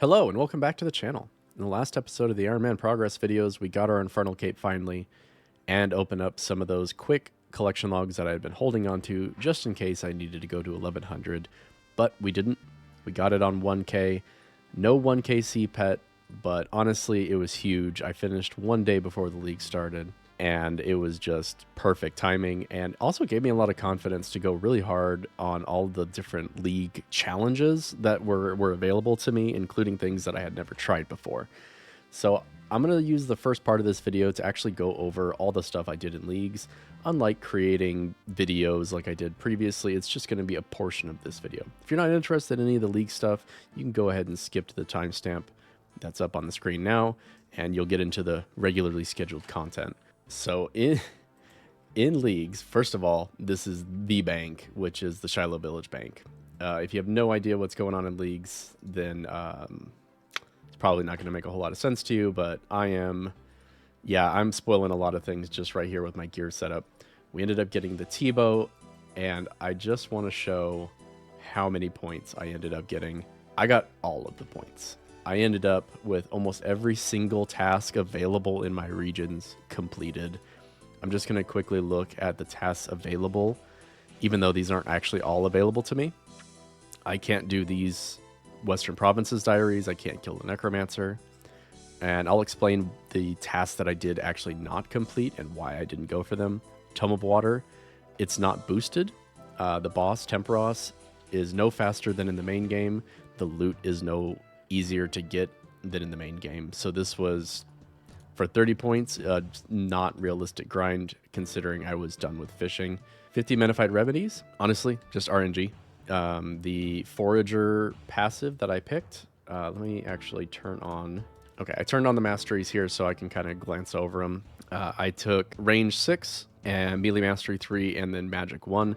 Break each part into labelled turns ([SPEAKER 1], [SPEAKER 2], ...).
[SPEAKER 1] Hello and welcome back to the channel. In the last episode of the Iron Man Progress videos, we got our Infernal Cape finally and opened up some of those quick collection logs that I had been holding on to just in case I needed to go to 1100, but we didn't. We got it on 1k, no 1k CPET, but honestly it was huge. I finished one day before the league started and it was just perfect timing and also gave me a lot of confidence to go really hard on all the different league challenges that were available to me, including things that I had never tried before. So I'm going to use the first part of this video to actually go over all the stuff I did in leagues. Unlike creating videos like I did previously, it's just going to be a portion of this video. If you're not interested in any of the league stuff, you can go ahead and skip to the timestamp that's up on the screen now, and you'll get into the regularly scheduled content. So in leagues, first of all, this is the bank, which is the Shiloh Village Bank. If you have no idea what's going on in leagues, then it's probably not going to make a whole lot of sense to you, but I'm spoiling a lot of things just right here with my gear setup. We ended up getting the T-bow, and I just want to show how many points I ended up getting. I got all of the points. I ended up with almost every single task available in my regions completed. I'm just going to quickly look at the tasks available, even though these aren't actually all available to me. I can't do these Western Provinces diaries. I can't kill the Necromancer. And I'll explain the tasks that I did actually not complete and why I didn't go for them. Tome of Water, it's not boosted. The boss, Temperos, is no faster than in the main game. The loot is no easier to get than in the main game. So this was, for 30 points, not realistic grind considering I was done with fishing. 50 Menified Remedies, honestly, just RNG. The Forager passive that I picked, let me actually turn on... Okay, I turned on the masteries here so I can kind of glance over them. I took range 6 and melee mastery 3 and then magic 1.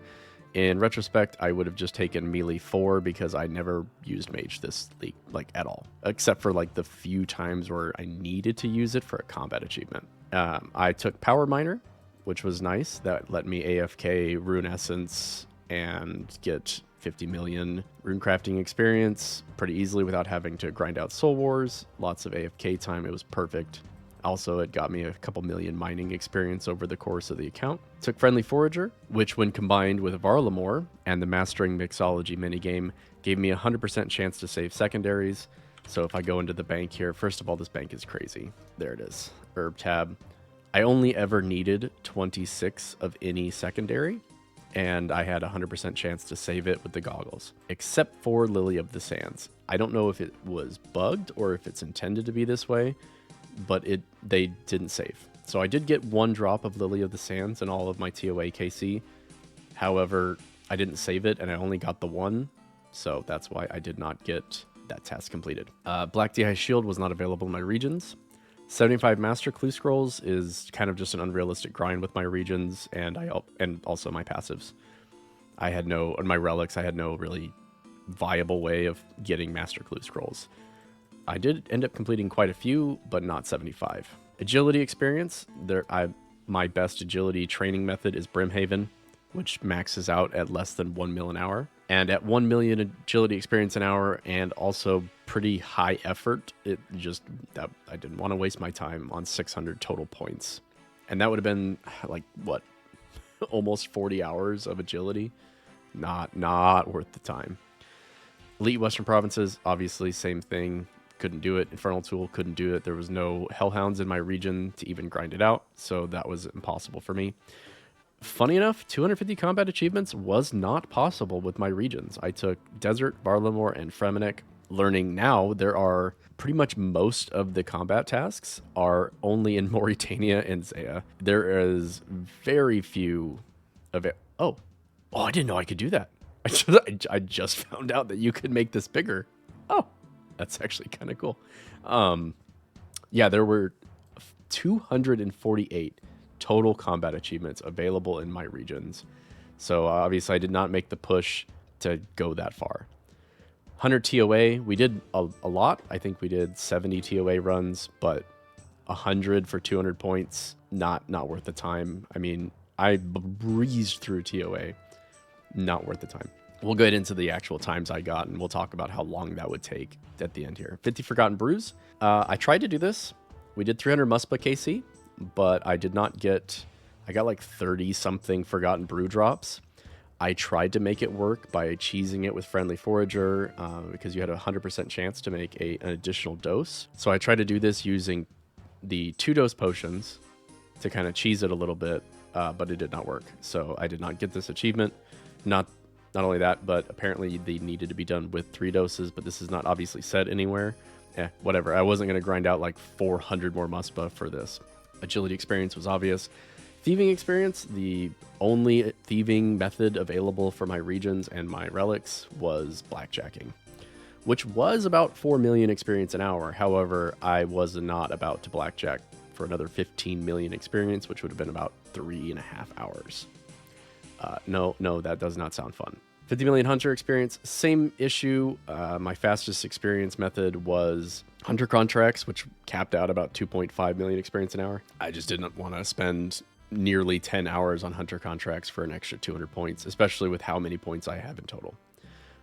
[SPEAKER 1] In retrospect, I would have just taken melee 4 because I never used mage this league, like, at all. Except for, like, the few times where I needed to use it for a combat achievement. I took Power Miner, which was nice. That let me AFK Rune Essence and get 50 million rune crafting experience pretty easily without having to grind out Soul Wars. Lots of AFK time. It was perfect. Also, it got me a couple million mining experience over the course of the account. Took Friendly Forager, which when combined with Varlamore and the Mastering Mixology minigame, gave me a 100% chance to save secondaries. So if I go into the bank here, first of all, this bank is crazy. There it is. Herb tab. I only ever needed 26 of any secondary, and I had a 100% chance to save it with the goggles, except for Lily of the Sands. I don't know if it was bugged or if it's intended to be this way, but they didn't save. So I did get one drop of Lily of the Sands in all of my TOA KC. However, I didn't save it and I only got the one. So that's why I did not get that task completed. Black DI Shield was not available in my regions. 75 Master Clue Scrolls is kind of just an unrealistic grind with my regions and also my passives. On my relics, I had no really viable way of getting Master Clue Scrolls. I did end up completing quite a few, but not 75. Agility experience, my best agility training method is Brimhaven, which maxes out at less than 1 mil an hour. And at 1 million agility experience an hour and also pretty high effort, I didn't want to waste my time on 600 total points. And that would have been like, what, almost 40 hours of agility? Not worth the time. Elite Western Provinces, obviously same thing. Couldn't do it. Infernal Tool couldn't do it. There was no Hellhounds in my region to even grind it out, so that was impossible for me. Funny enough, 250 combat achievements was not possible with my regions. I took Desert, Varlamore, and Fremennik. Learning now, there are pretty much most of the combat tasks are only in Mauritania and Zaya. There is very few of it. Oh, I didn't know I could do that. I just found out that you could make this bigger. Oh, that's actually kind of cool. Yeah, there were 248 total combat achievements available in my regions. So obviously I did not make the push to go that far. 100 TOA, we did a lot. I think we did 70 TOA runs, but 100 for 200 points, not worth the time. I mean, I breezed through TOA. Not worth the time. We'll get into the actual times I got, and we'll talk about how long that would take at the end here. 50 Forgotten Brews. I tried to do this. We did 300 Muspa KC, but I did not get... I got like 30-something Forgotten Brew drops. I tried to make it work by cheesing it with Friendly Forager because you had a 100% chance to make an additional dose. So I tried to do this using the 2-dose potions to kind of cheese it a little bit, but it did not work. So I did not get this achievement. Not only that, but apparently they needed to be done with 3 doses, but this is not obviously said anywhere. Whatever. I wasn't going to grind out like 400 more Muspa for this. Agility experience was obvious. Thieving experience, the only thieving method available for my regions and my relics was blackjacking, which was about 4 million experience an hour. However, I was not about to blackjack for another 15 million experience, which would have been about 3.5 hours. No, that does not sound fun. 50 million hunter experience, same issue. My fastest experience method was hunter contracts, which capped out about 2.5 million experience an hour. I just didn't want to spend nearly 10 hours on hunter contracts for an extra 200 points, especially with how many points I have in total.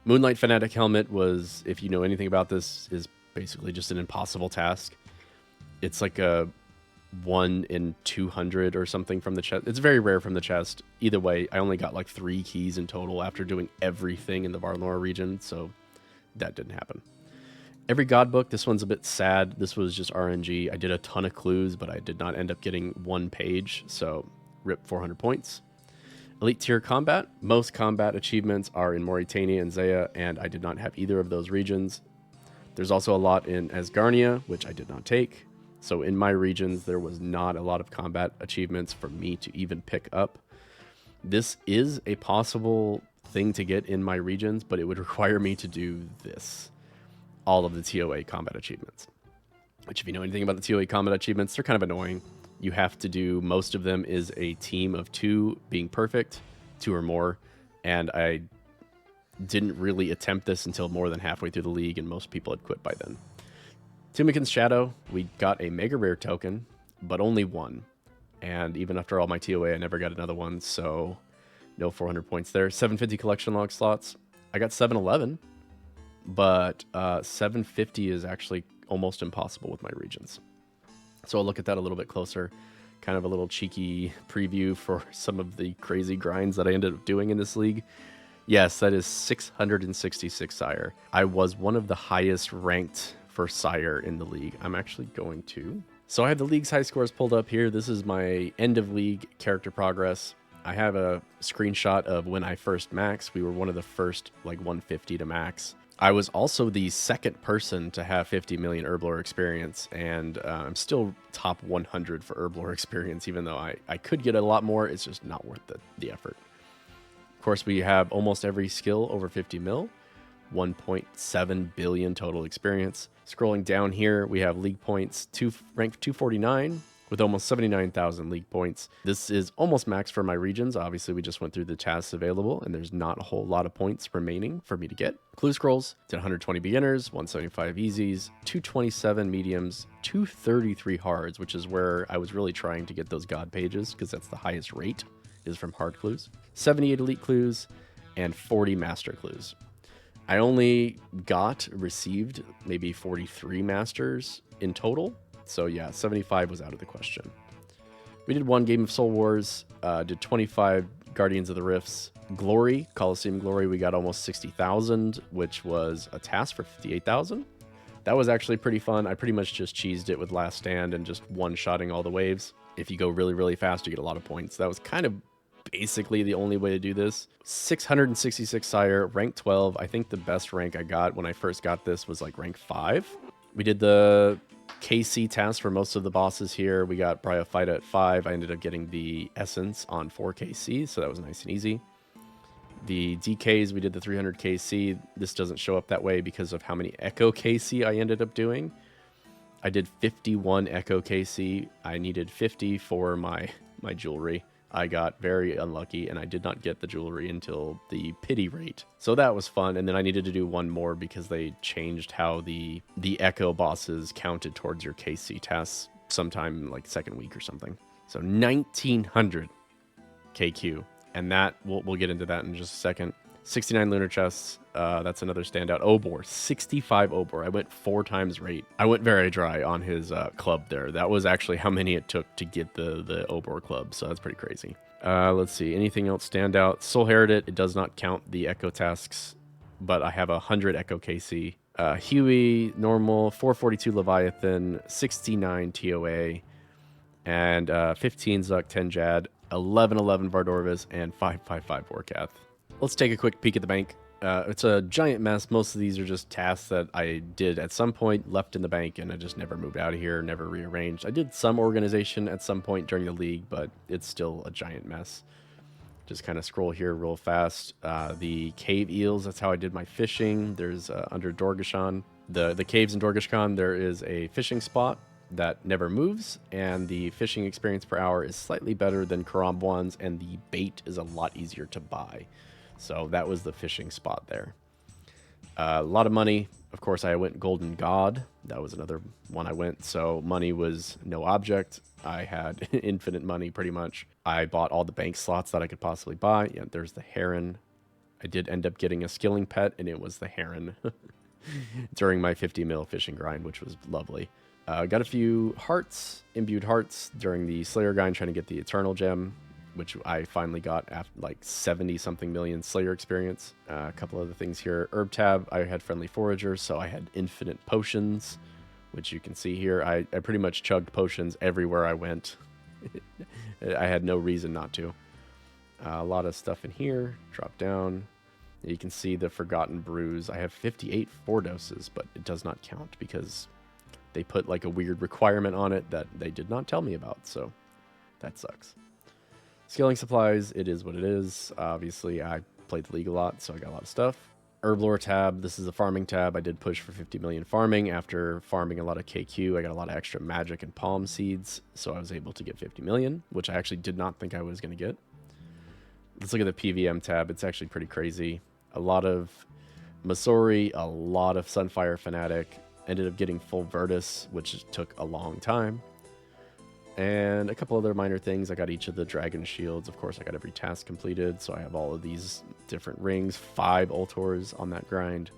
[SPEAKER 1] Moonlight Fanatic Helmet was, if you know anything about this, is basically just an impossible task. It's like a 1 in 200 or something from the chest. It's very rare from the chest. Either way, I only got like 3 keys in total after doing everything in the Varnora region, so that didn't happen. Every God book, this one's a bit sad. This was just RNG. I did a ton of clues, but I did not end up getting 1 page, so rip 400 points. Elite tier combat. Most combat achievements are in Mauritania and Zaya, and I did not have either of those regions. There's also a lot in Asgarnia, which I did not take. So in my regions, there was not a lot of combat achievements for me to even pick up. This is a possible thing to get in my regions, but it would require me to do this. All of the TOA combat achievements. Which, if you know anything about the TOA combat achievements, they're kind of annoying. You have to do, most of them is a team of 2 being perfect, 2 or more, and I didn't really attempt this until more than halfway through the league, and most people had quit by then. Tumikin's Shadow, we got a Mega Rare token, but only 1. And even after all my TOA, I never got another one, so no 400 points there. 750 collection log slots. I got 711, but 750 is actually almost impossible with my regions. So I'll look at that a little bit closer. Kind of a little cheeky preview for some of the crazy grinds that I ended up doing in this league. Yes, that is 666 Sire. I was one of the highest ranked for Sire in the league. I'm actually going to... So I have the league's high scores pulled up here. This is my end of league character progress. I have a screenshot of when I first maxed. We were one of the first, like 150 to max. I was also the second person to have 50 million Herblore experience, and I'm still top 100 for Herblore experience, even though I could get a lot more. It's just not worth the effort. Of course, we have almost every skill over 50 mil. 1.7 billion total experience. Scrolling down here, we have league points, ranked 249 with almost 79,000 league points. This is almost max for my regions. Obviously, we just went through the tasks available, and there's not a whole lot of points remaining for me to get. Clue scrolls, did 120 beginners, 175 easies, 227 mediums, 233 hards, which is where I was really trying to get those god pages, because that's the highest rate, is from hard clues. 78 elite clues, and 40 master clues. I only received maybe 43 masters in total. So yeah, 75 was out of the question. We did 1 game of Soul Wars, did 25 Guardians of the Rifts. Glory, Coliseum Glory, we got almost 60,000, which was a task for 58,000. That was actually pretty fun. I pretty much just cheesed it with Last Stand and just one-shotting all the waves. If you go really, really fast, you get a lot of points. That was kind of basically the only way to do this. 666 Sire, rank 12. I think the best rank I got when I first got this was like rank 5. We did the KC task for most of the bosses here. We got Bryophyta at 5. I ended up getting the Essence on 4 KC, so that was nice and easy. The DKs, we did the 300 KC. This doesn't show up that way because of how many Echo KC I ended up doing. I did 51 Echo KC. I needed 50 for my jewelry. I got very unlucky, and I did not get the jewelry until the pity rate. So that was fun, and then I needed to do 1 more because they changed how the Echo bosses counted towards your KC tests sometime like 2nd week or something. So 1900 KQ, and that, we'll get into that in just a second. 69 lunar chests. That's another standout. Obor, 65 Obor. I went 4 times rate. I went very dry on his club there. That was actually how many it took to get the Obor club, so that's pretty crazy. Let's see. Anything else stand out? Soul Herit, it does not count the Echo tasks, but I have 100 Echo KC. Huey, normal, 442 Leviathan, 69 TOA, and 15 Zuck, 10 Jad, 1111 Vardorvis, and 555 Warcath. Let's take a quick peek at the bank. It's a giant mess. Most of these are just tasks that I did at some point, left in the bank, and I just never moved out of here, never rearranged. I did some organization at some point during the league, but it's still a giant mess. Just kind of scroll here real fast. The cave eels, that's how I did my fishing. There's under Dorgashan, the caves in Dorgashan, there is a fishing spot that never moves, and the fishing experience per hour is slightly better than Karambwan's, and the bait is a lot easier to buy. So that was the fishing spot there. A lot of money. Of course, I went Golden God. That was another one I went. So money was no object. I had infinite money pretty much. I bought all the bank slots that I could possibly buy. Yeah, there's the heron. I did end up getting a skilling pet, and it was the heron during my 50 mil fishing grind, which was lovely. Got a few hearts, imbued hearts, during the Slayer grind, trying to get the Eternal Gem, which I finally got after like 70-something million Slayer experience. A couple other things here. Herb tab, I had Friendly Forager, so I had infinite potions, which you can see here. I pretty much chugged potions everywhere I went. I had no reason not to. A lot of stuff in here. Drop down. You can see the Forgotten Brews. I have 58 4 doses, but it does not count because they put like a weird requirement on it that they did not tell me about, so that sucks. Scaling supplies, it is what it is. Obviously, I played the league a lot, so I got a lot of stuff. Herblore tab, this is a farming tab. I did push for 50 million farming. After farming a lot of KQ, I got a lot of extra magic and palm seeds, so I was able to get 50 million, which I actually did not think I was going to get. Let's look at the PVM tab. It's actually pretty crazy. A lot of Masori, a lot of Sunfire Fanatic. Ended up getting full Virtus, which took a long time. And a couple other minor things. I got each of the dragon shields. Of course, I got every task completed, so I have all of these different rings. 5 Ultors on that grind.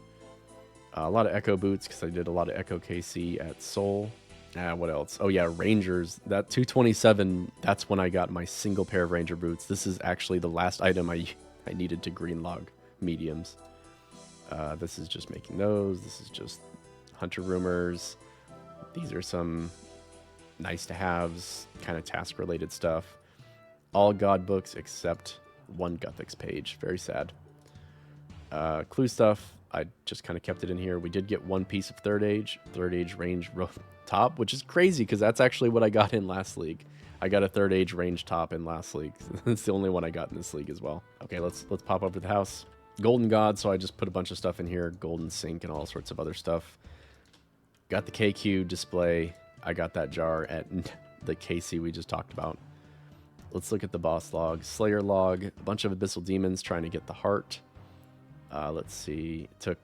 [SPEAKER 1] A lot of Echo boots, because I did a lot of Echo KC at Soul. What else? Oh yeah, Rangers. That 227, that's when I got my single pair of Ranger boots. This is actually the last item I needed to green log mediums. This is just making those. This is just Hunter Rumors. These are some nice to haves, kind of task related stuff. All god books except one Guthix page. Very sad. Clue stuff, I just kind of kept it in here. We did get one piece of third age range top, which is crazy because that's actually what I got in last league. I got a third age range top in last league. It's the only one I got in this league as well. Okay, let's pop over to the house. Golden God, so I just put a bunch of stuff in here. Golden Sink and all sorts of other stuff. Got the KQ display. I got that jar at the KC we just talked about. Let's look at the boss log. Slayer log. A bunch of Abyssal Demons trying to get the heart. Let's see. It took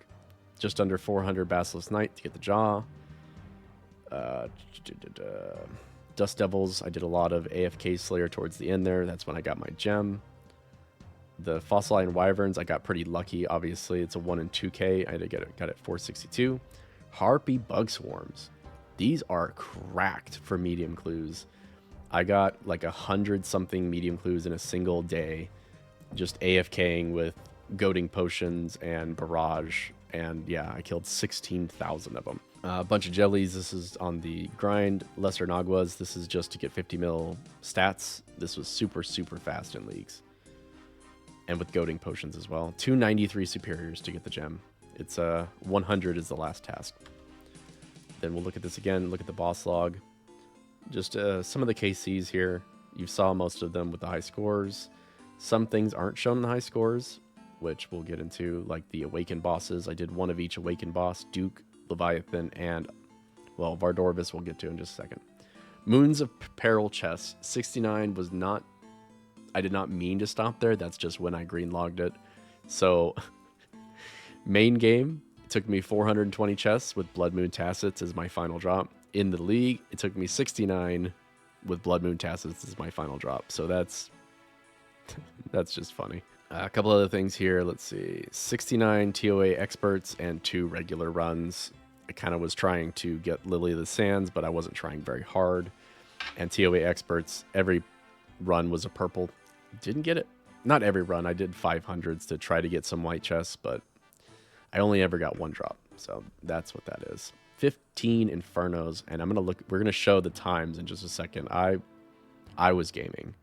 [SPEAKER 1] just under 400 Basilisk Knight to get the jaw. Dust Devils. I did a lot of AFK Slayer towards the end there. That's when I got my gem. The Fossilized Wyverns, I got pretty lucky. Obviously, it's a 1 in 2K. I got it 462. Harpy Bug Swarms. These are cracked for medium clues. I got like 100-something medium clues in a single day, just AFKing with goading potions and barrage. And yeah, I killed 16,000 of them. A bunch of jellies. This is on the grind. Lesser Naguas. This is just to get 50 mil stats. This was super, super fast in leagues. And with goading potions as well. 293 superiors to get the gem. It's 100 is the last task. Then we'll look at this again, look at the boss log. Just some of the KCs here. You saw most of them with the high scores. Some things aren't shown in the high scores, which we'll get into, like the Awakened bosses. I did one of each Awakened boss, Duke, Leviathan, and, well, Vardorvis we'll get to in just a second. Moons of Peril chest. 69 was not... I did not mean to stop there. That's just when I green logged it. So... Main game, it took me 420 chests with Blood Moon Tacits as my final drop. In the league, it took me 69 with Blood Moon Tacits as my final drop. So that's just funny. A couple other things here. Let's see. 69 TOA experts and 2 regular runs. I kind of was trying to get Lily of the Sands, but I wasn't trying very hard. And TOA experts, every run was a purple. Didn't get it. Not every run. I did 500s to try to get some white chests, but I only ever got 1 drop. So that's what that is. 15 Infernos, and we're gonna show the times in just a second. I was gaming.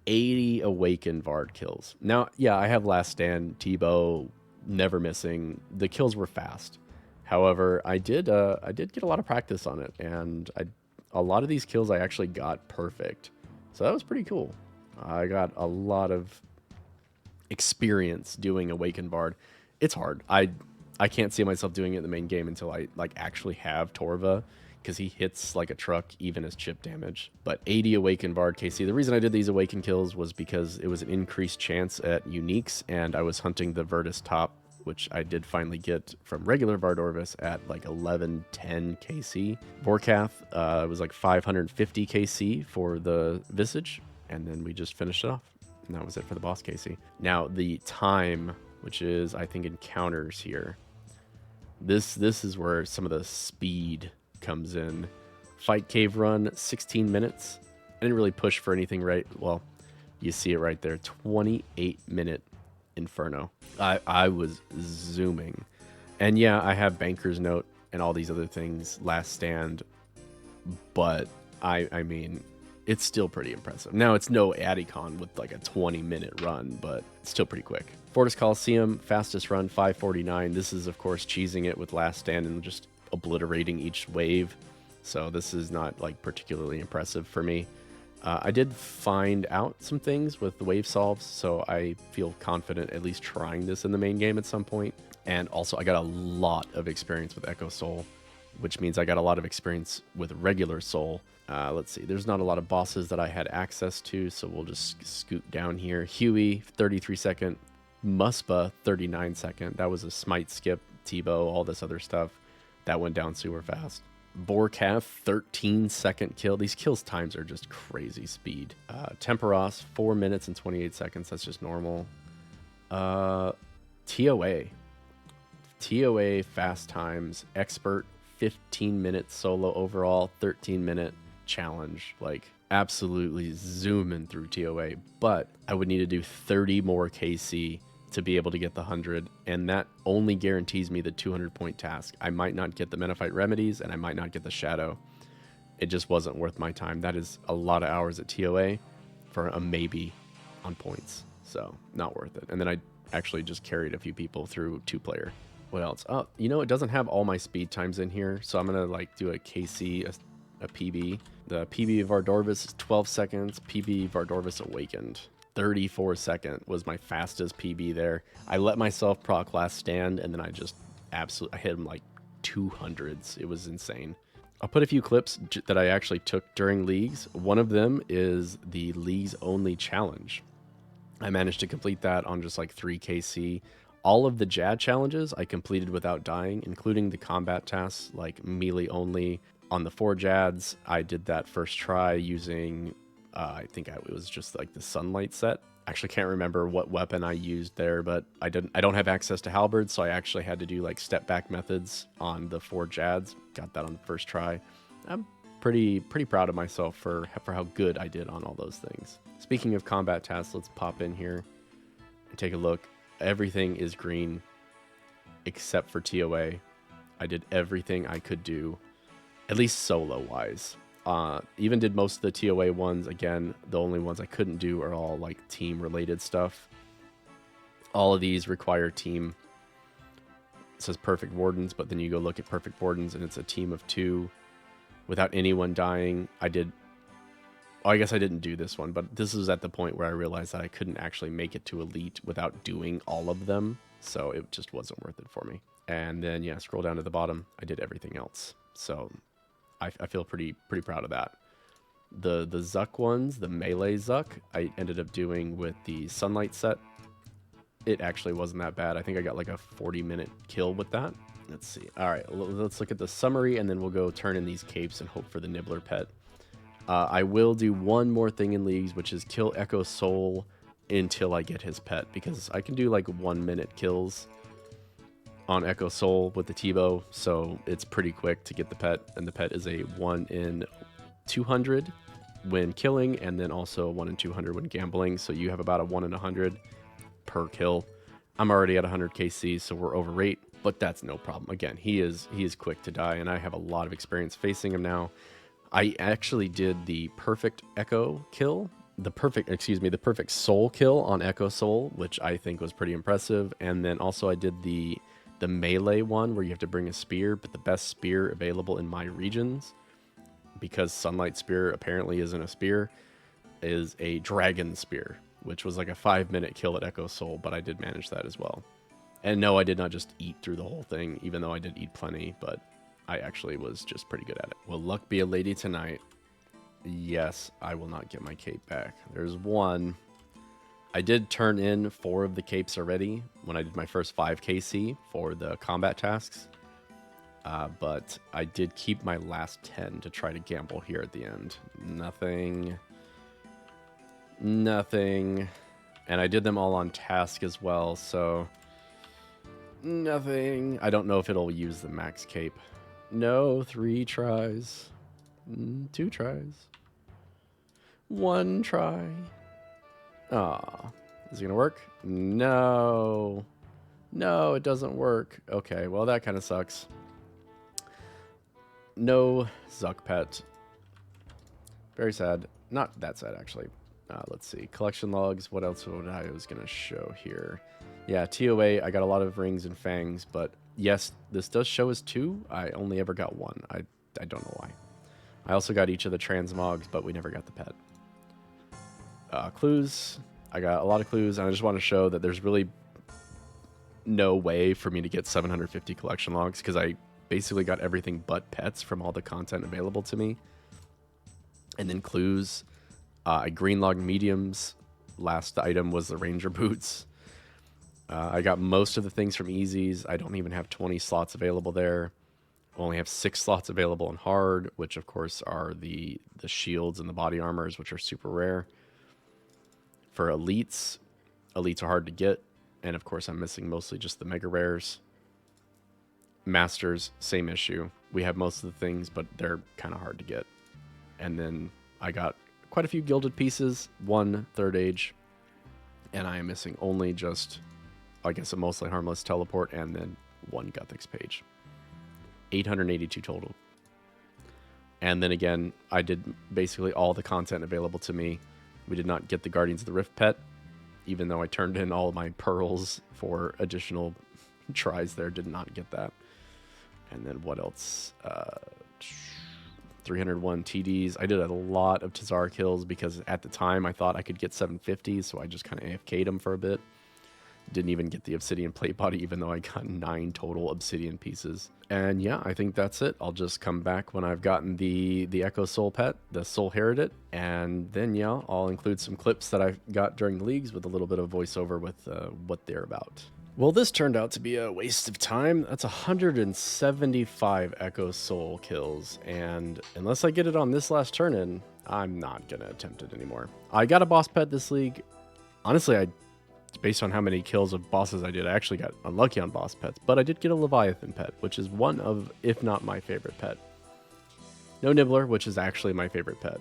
[SPEAKER 1] 80 Awakened Vard kills. Now, yeah, I have Last Stand, Tebow, never missing. The kills were fast. However, I did get a lot of practice on it, and a lot of these kills I actually got perfect. So that was pretty cool. I got a lot of experience doing Awakened Bard. It's hard. I can't see myself doing it in the main game until I actually have Torva, because he hits like a truck even as chip damage. But 80 Awakened Vard KC. The reason I did these Awakened kills was because it was an increased chance at uniques, and I was hunting the Virtus top, which I did finally get from regular Vard Orvis at like 1110 KC. Vorkath was like 550 KC for the Visage, and then we just finished it off. And that was it for the boss KC. Now the time, which is I think encounters here. This is where some of the speed comes in. Fight cave run, 16 minutes. I didn't really push for anything, right? Well, you see it right there, 28-minute Inferno. I was zooming. And yeah, I have Banker's Note and all these other things, Last Stand, but I mean, it's still pretty impressive. Now, it's no Adicon with like a 20-minute run, but it's still pretty quick. Fortis Coliseum, fastest run, 549. This is, of course, cheesing it with Last Stand and just obliterating each wave. So this is not like particularly impressive for me. I did find out some things with the wave solves, so I feel confident at least trying this in the main game at some point. And also, I got a lot of experience with Echo Soul, which means I got a lot of experience with regular Soul. Let's see, there's not a lot of bosses that I had access to, so we'll just scoot down here. Huey, 33 second. Muspa, 39 second. That was a smite skip, Tebow, all this other stuff. That went down super fast. Borkath, 13-second kill. These kills times are just crazy speed. Temperos, 4 minutes and 28 seconds. That's just normal. TOA. TOA fast times. Expert, 15 minutes solo overall, 13-minute challenge. Like, absolutely zooming through TOA. But I would need to do 30 more KC to be able to get the 100, and that only guarantees me the 200-point task. I might not get the Menophyte Remedies, and I might not get the Shadow. It just wasn't worth my time. That is a lot of hours at TOA for a maybe on points, so not worth it. And then I actually just carried a few people through 2-player. What else? Oh, you know, it doesn't have all my speed times in here, so I'm gonna like do a KC, a PB. The PB of Vardorvis is 12 seconds. PB Vardorvis Awakened, 34 second was my fastest PB there. I let myself proc Last Stand, and then I just absolutely hit him like 200s. It was insane. I'll put a few clips that I actually took during leagues. One of them is the leagues only challenge. I managed to complete that on just like 3 KC. All of the Jad challenges I completed without dying, including the combat tasks like melee only. On the 4 Jads, I did that first try using I think it was just like the sunlight set. Actually can't remember what weapon I used there, but I don't have access to halberds, so I actually had to do like step back methods on the 4 Jads. Got that on the first try. I'm pretty proud of myself for how good I did on all those things. Speaking of combat tasks, let's pop in here and take a look. Everything is green except for TOA. I did everything I could do, at least solo wise. Even did most of the TOA ones. Again, the only ones I couldn't do are all like team related stuff. All of these require team. It says perfect wardens, but then you go look at perfect wardens and it's a team of 2 without anyone dying. I guess I didn't do this one, but this is at the point where I realized that I couldn't actually make it to elite without doing all of them, so it just wasn't worth it for me. And then yeah, scroll down to the bottom. I did everything else, so I feel pretty proud of that. The Zuck ones, the melee Zuck, I ended up doing with the sunlight set. It actually wasn't that bad. I think I got like a 40-minute kill with that. Let's see. All right, let's look at the summary, and then we'll go turn in these capes and hope for the Nibbler pet. I will do one more thing in leagues, which is kill Echo Soul until I get his pet, because I can do like 1 minute kills on Echo Soul with the T-bow, so it's pretty quick to get the pet, and the pet is a 1 in 200 when killing, and then also 1 in 200 when gambling, so you have about a 1 in 100 per kill. I'm already at 100 KC, so we're over rate, but that's no problem. Again, he is quick to die, and I have a lot of experience facing him now. I actually did the perfect Echo kill, the perfect Soul kill on Echo Soul, which I think was pretty impressive, and then also I did the melee one where you have to bring a spear, but the best spear available in my regions, because Sunlight Spear apparently isn't a spear, is a Dragon Spear, which was like a 5-minute kill at Echo Soul, but I did manage that as well. And no, I did not just eat through the whole thing, even though I did eat plenty, but I actually was just pretty good at it. Will luck be a lady tonight? Yes, I will not get my cape back. There's one. I did turn in 4 of the capes already when I did my first 5 KC for the combat tasks. But I did keep my last 10 to try to gamble here at the end. Nothing. Nothing. And I did them all on task as well, so nothing. I don't know if it'll use the max cape. No, 3 tries. 2 tries. 1 try. Aw. Is it gonna work? No. No, it doesn't work. Okay, well that kind of sucks. No Zuck pet. Very sad. Not that sad, actually. Let's see. Collection logs. What else was I going to show here? Yeah, TOA. I got a lot of rings and fangs, but yes, this does show as 2. I only ever got 1. I don't know why. I also got each of the transmogs, but we never got the pet. Clues. I got a lot of clues, and I just want to show that there's really no way for me to get 750 collection logs, because I basically got everything but pets from all the content available to me. And then clues. I green logged mediums. Last item was the ranger boots. I got most of the things from easies. I don't even have 20 slots available there. I only have 6 slots available in hard, which of course are the shields and the body armors, which are super rare. For elites are hard to get, and of course I'm missing mostly just the mega rares. Masters, same issue. We have most of the things, but they're kind of hard to get. And then I got quite a few gilded pieces, 1 third age, and I am missing only just, I guess, a mostly harmless teleport and then 1 Guthix page. 882 total. And then again, I did basically all the content available to me. We did not get the Guardians of the Rift pet, even though I turned in all my pearls for additional tries there, did not get that. And then what else? 301 TDs. I did a lot of Tazar kills because at the time I thought I could get 750, so I just kind of AFK'd him for a bit. Didn't even get the obsidian plate body, even though I got 9 total obsidian pieces. And yeah, I think that's it. I'll just come back when I've gotten the Echo Soul pet, the Soul Heredit, and then yeah, I'll include some clips that I got during the leagues with a little bit of voiceover with what they're about. Well, this turned out to be a waste of time. That's 175 Echo Soul kills, and unless I get it on this last turn-in, I'm not going to attempt it anymore. I got a boss pet this league. Honestly, based on how many kills of bosses I did, I actually got unlucky on boss pets, but I did get a Leviathan pet, which is one of, if not my favorite pet. No Nibbler, which is actually my favorite pet.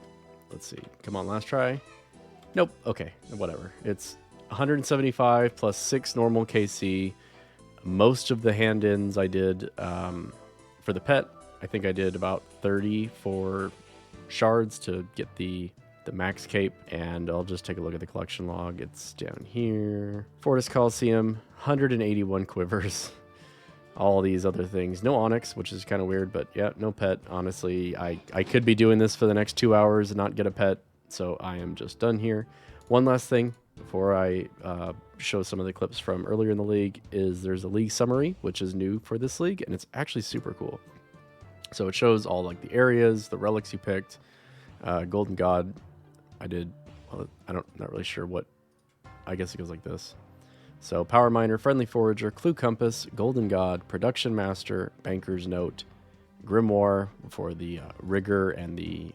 [SPEAKER 1] Let's see. Come on, last try. Nope. Okay, whatever. It's 175 plus 6 normal KC. Most of the hand-ins I did for the pet. I think I did about 30 for shards to get the max cape, and I'll just take a look at the collection log. It's down here. Fortis Coliseum, 181 quivers. All these other things. No Onyx, which is kind of weird, but yeah, no pet. Honestly, I could be doing this for the next 2 hours and not get a pet, so I am just done here. One last thing before I show some of the clips from earlier in the league is there's a league summary, which is new for this league, and it's actually super cool. So it shows all like the areas, the relics you picked, Golden God. I did, well, not really sure what, I guess it goes like this. So Power Miner, Friendly Forager, Clue Compass, Golden God, Production Master, Banker's Note, Grimoire for the Rigor and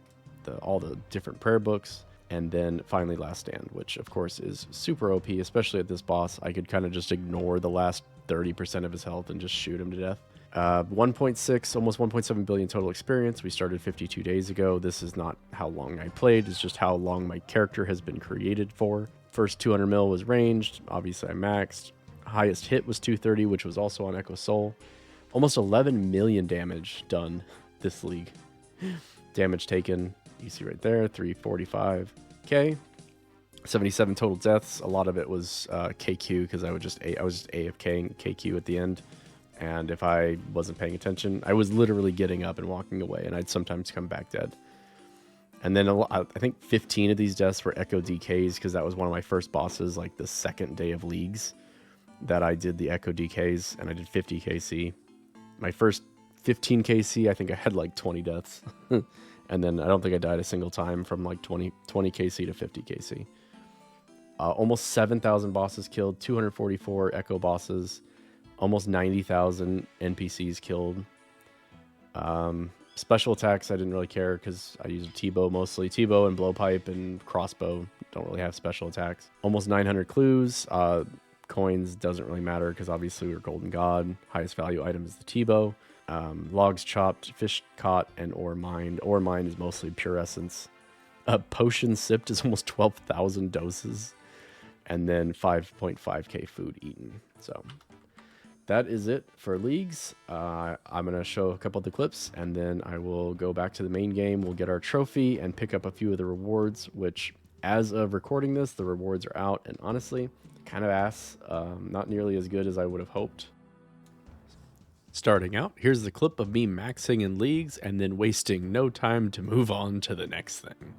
[SPEAKER 1] all the different prayer books, And then finally Last Stand, which of course is super OP, especially at this boss. I could kind of just ignore the last 30% of his health and just shoot him to death. 1.6, almost 1.7 billion total experience. We started 52 days ago. This is not how long I played, it's just how long my character has been created for. First 200 mil was ranged. Obviously I maxed. Highest hit was 230, which was also on Echo Soul. Almost 11 million damage done this league. Damage taken, you see right there, 345k. 77 total deaths. A lot of it was KQ because I was just AFKing KQ at the end. And if I wasn't paying attention, I was literally getting up and walking away, and I'd sometimes come back dead. And then I think 15 of these deaths were Echo DKs because that was one of my first bosses, like the second day of leagues that I did the Echo DKs, and I did 50 KC. My first 15 KC, I think I had like 20 deaths. And then I don't think I died a single time from like 20 KC to 50 KC. Almost 7,000 bosses killed, 244 Echo bosses, almost 90,000 NPCs killed. Special attacks, I didn't really care because I used T-bow mostly. T-bow and blowpipe and crossbow don't really have special attacks. Almost 900 clues. Coins doesn't really matter because obviously we're Golden God. Highest value item is the T-bow. Logs chopped, fish caught, and ore mined. Ore mined is mostly pure essence. Potion sipped is almost 12,000 doses. And then 5.5k food eaten. So that is it for leagues. I'm going to show a couple of the clips, and then I will go back to the main game. We'll get our trophy and pick up a few of the rewards, which as of recording this, the rewards are out. And honestly, kind of ass. Not nearly as good as I would have hoped. Starting out, here's the clip of me maxing in leagues and then wasting no time to move on to the next thing.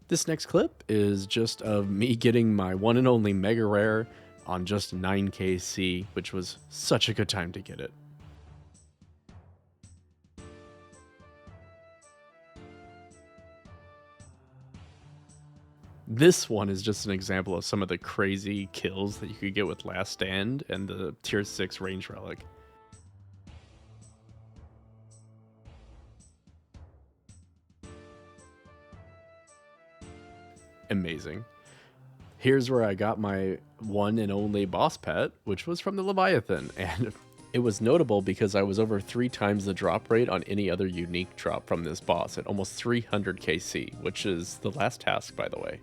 [SPEAKER 1] This next clip is just of me getting my one and only mega rare on just 9kc, which was such a good time to get it. This one is just an example of some of the crazy kills that you could get with Last Stand and the tier 6 range relic. Amazing. Here's where I got my one and only boss pet, which was from the Leviathan, and it was notable because I was over 3 times the drop rate on any other unique drop from this boss at almost 300 KC, which is the last task, by the way.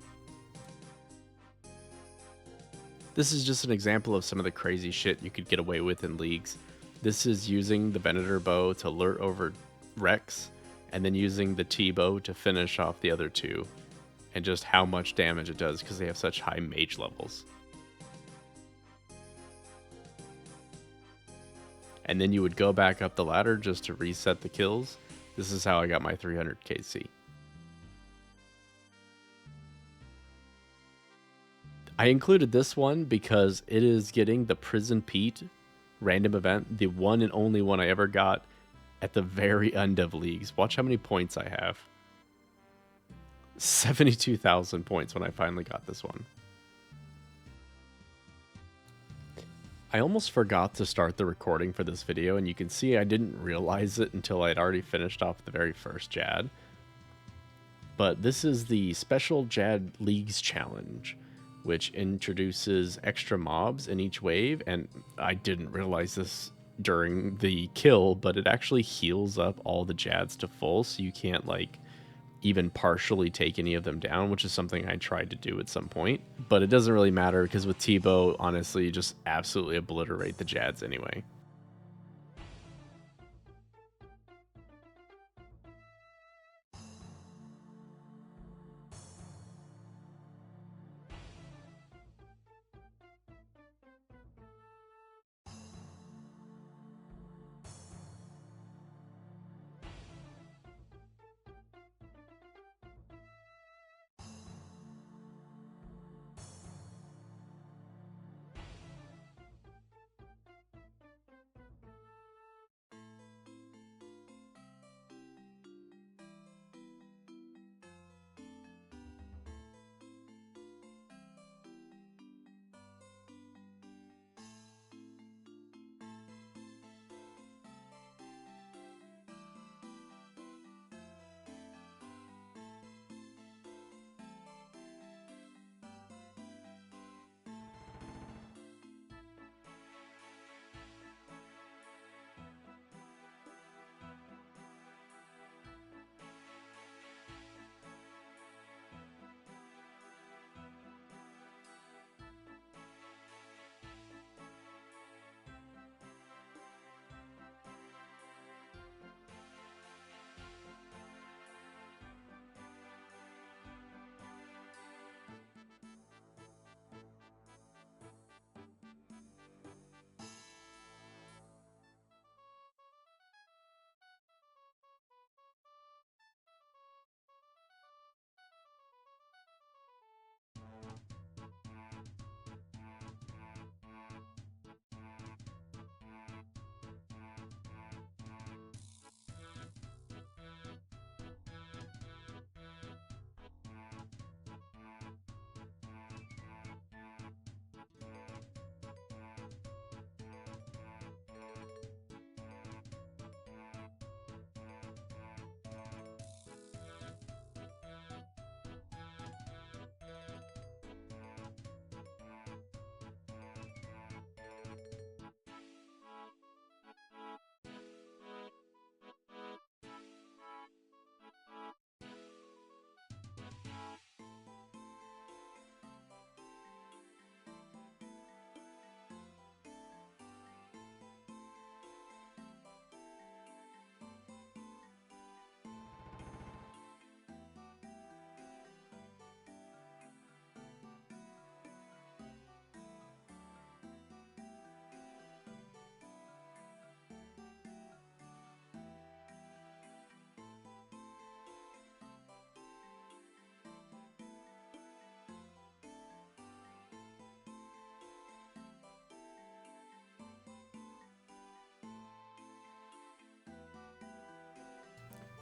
[SPEAKER 1] This is just an example of some of the crazy shit you could get away with in leagues. This is using the Venator bow to lure over Rex, and then using the T-bow to finish off the other two, and just how much damage it does because they have such high mage levels. And then you would go back up the ladder just to reset the kills. This is how I got my 300 KC. I included this one because it is getting the Prison Pete random event, the one and only one I ever got at the very end of leagues. Watch how many points I have. 72,000 points when I finally got this one. I almost forgot to start the recording for this video, and you can see I didn't realize it until I'd already finished off the very first Jad. But this is the Special Jad Leagues Challenge, which introduces extra mobs in each wave, and I didn't realize this during the kill, but it actually heals up all the Jads to full, so you can't like even partially take any of them down, which is something I tried to do at some point. But it doesn't really matter because with T-bow, honestly, you just absolutely obliterate the Jads anyway.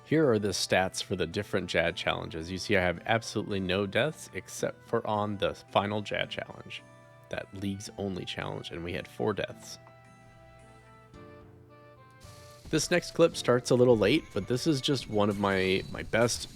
[SPEAKER 1] Here are the stats for the different JAD challenges. You see I have absolutely no deaths except for on the final JAD challenge. That League's only challenge, and we had 4 deaths. This next clip starts a little late, but this is just one of my best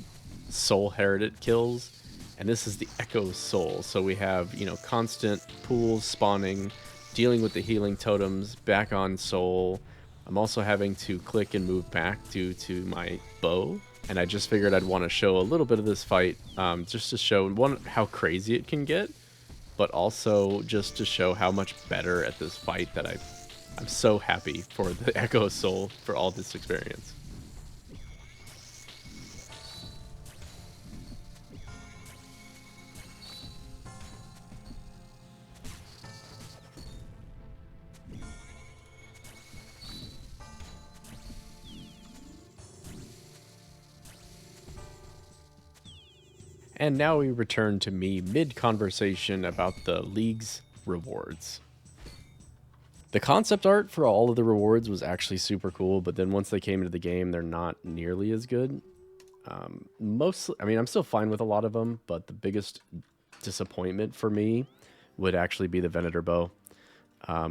[SPEAKER 1] soul herited kills, and this is the Echo Soul. So we have, you know, constant pools spawning, dealing with the healing totems, back on soul. I'm also having to click and move back due to my bow, and I just figured I'd want to show a little bit of this fight, just to show, one, how crazy it can get, but also just to show how much better at this fight that I'm so happy for the Echo Soul for all this experience. And now we return to me mid-conversation about the League's rewards. The concept art for all of the rewards was actually super cool, but then once they came into the game, they're not nearly as good. Mostly, I mean, I'm still fine with a lot of them, but the biggest disappointment for me would actually be the Venator Bow,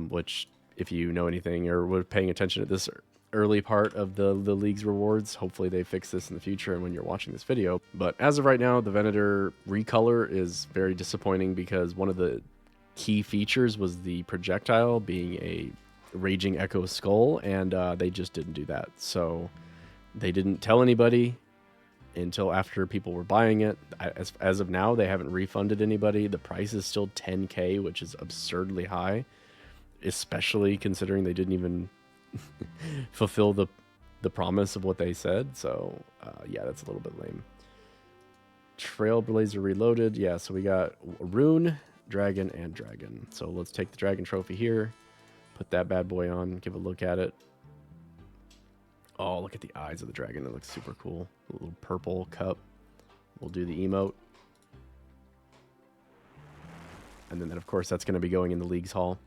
[SPEAKER 1] which, if you know anything or were paying attention at this early part of the League's rewards, hopefully they fix this in the future and when you're watching this video. But as of right now, the Venator recolor is very disappointing because one of the key features was the projectile being a raging echo skull, and they just didn't do that. So they didn't tell anybody until after people were buying it. As of now, they haven't refunded anybody. The price is still 10K, which is absurdly high, especially considering they didn't even fulfill the promise of what they said. So yeah, that's a little bit lame. Trailblazer Reloaded. Yeah, so we got Rune, Dragon, and Dragon. So let's take the Dragon trophy here, put that bad boy on, give a look at it. Oh, look at the eyes of the dragon. It looks super cool. A little purple cup. We'll do the emote. And then, of course, that's going to be going in the League's Hall.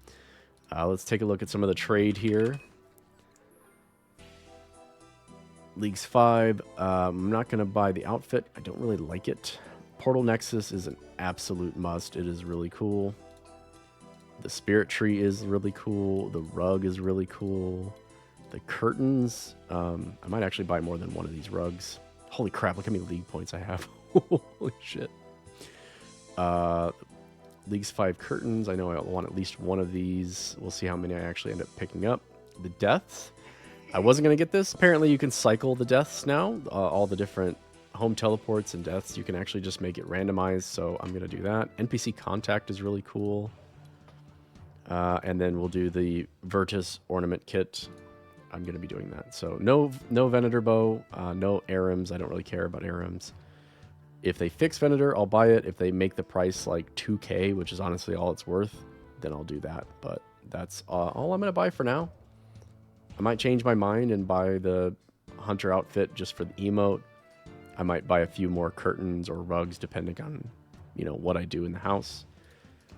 [SPEAKER 1] Let's take a look at some of the trade here. League's 5. I'm not going to buy the outfit. I don't really like it. Portal Nexus is an absolute must. It is really cool. The Spirit Tree is really cool. The rug is really cool. The curtains. I might actually buy more than one of these rugs. Holy crap, look how many League points I have. Holy shit. League's 5 curtains. I know I want at least one of these. We'll see how many I actually end up picking up. The deaths. I wasn't going to get this. Apparently you can cycle the deaths now. All the different home teleports and deaths. You can actually just make it randomized, so I'm going to do that. NPC contact is really cool. And then we'll do the Virtus ornament kit. I'm going to be doing that. So no Venator Bow, no Arims. I don't really care about Arims. If they fix Venator, I'll buy it. If they make the price like 2K, which is honestly all it's worth, then I'll do that. But that's all I'm going to buy for now. I might change my mind and buy the Hunter outfit just for the emote. I might buy a few more curtains or rugs depending on, you know, what I do in the house.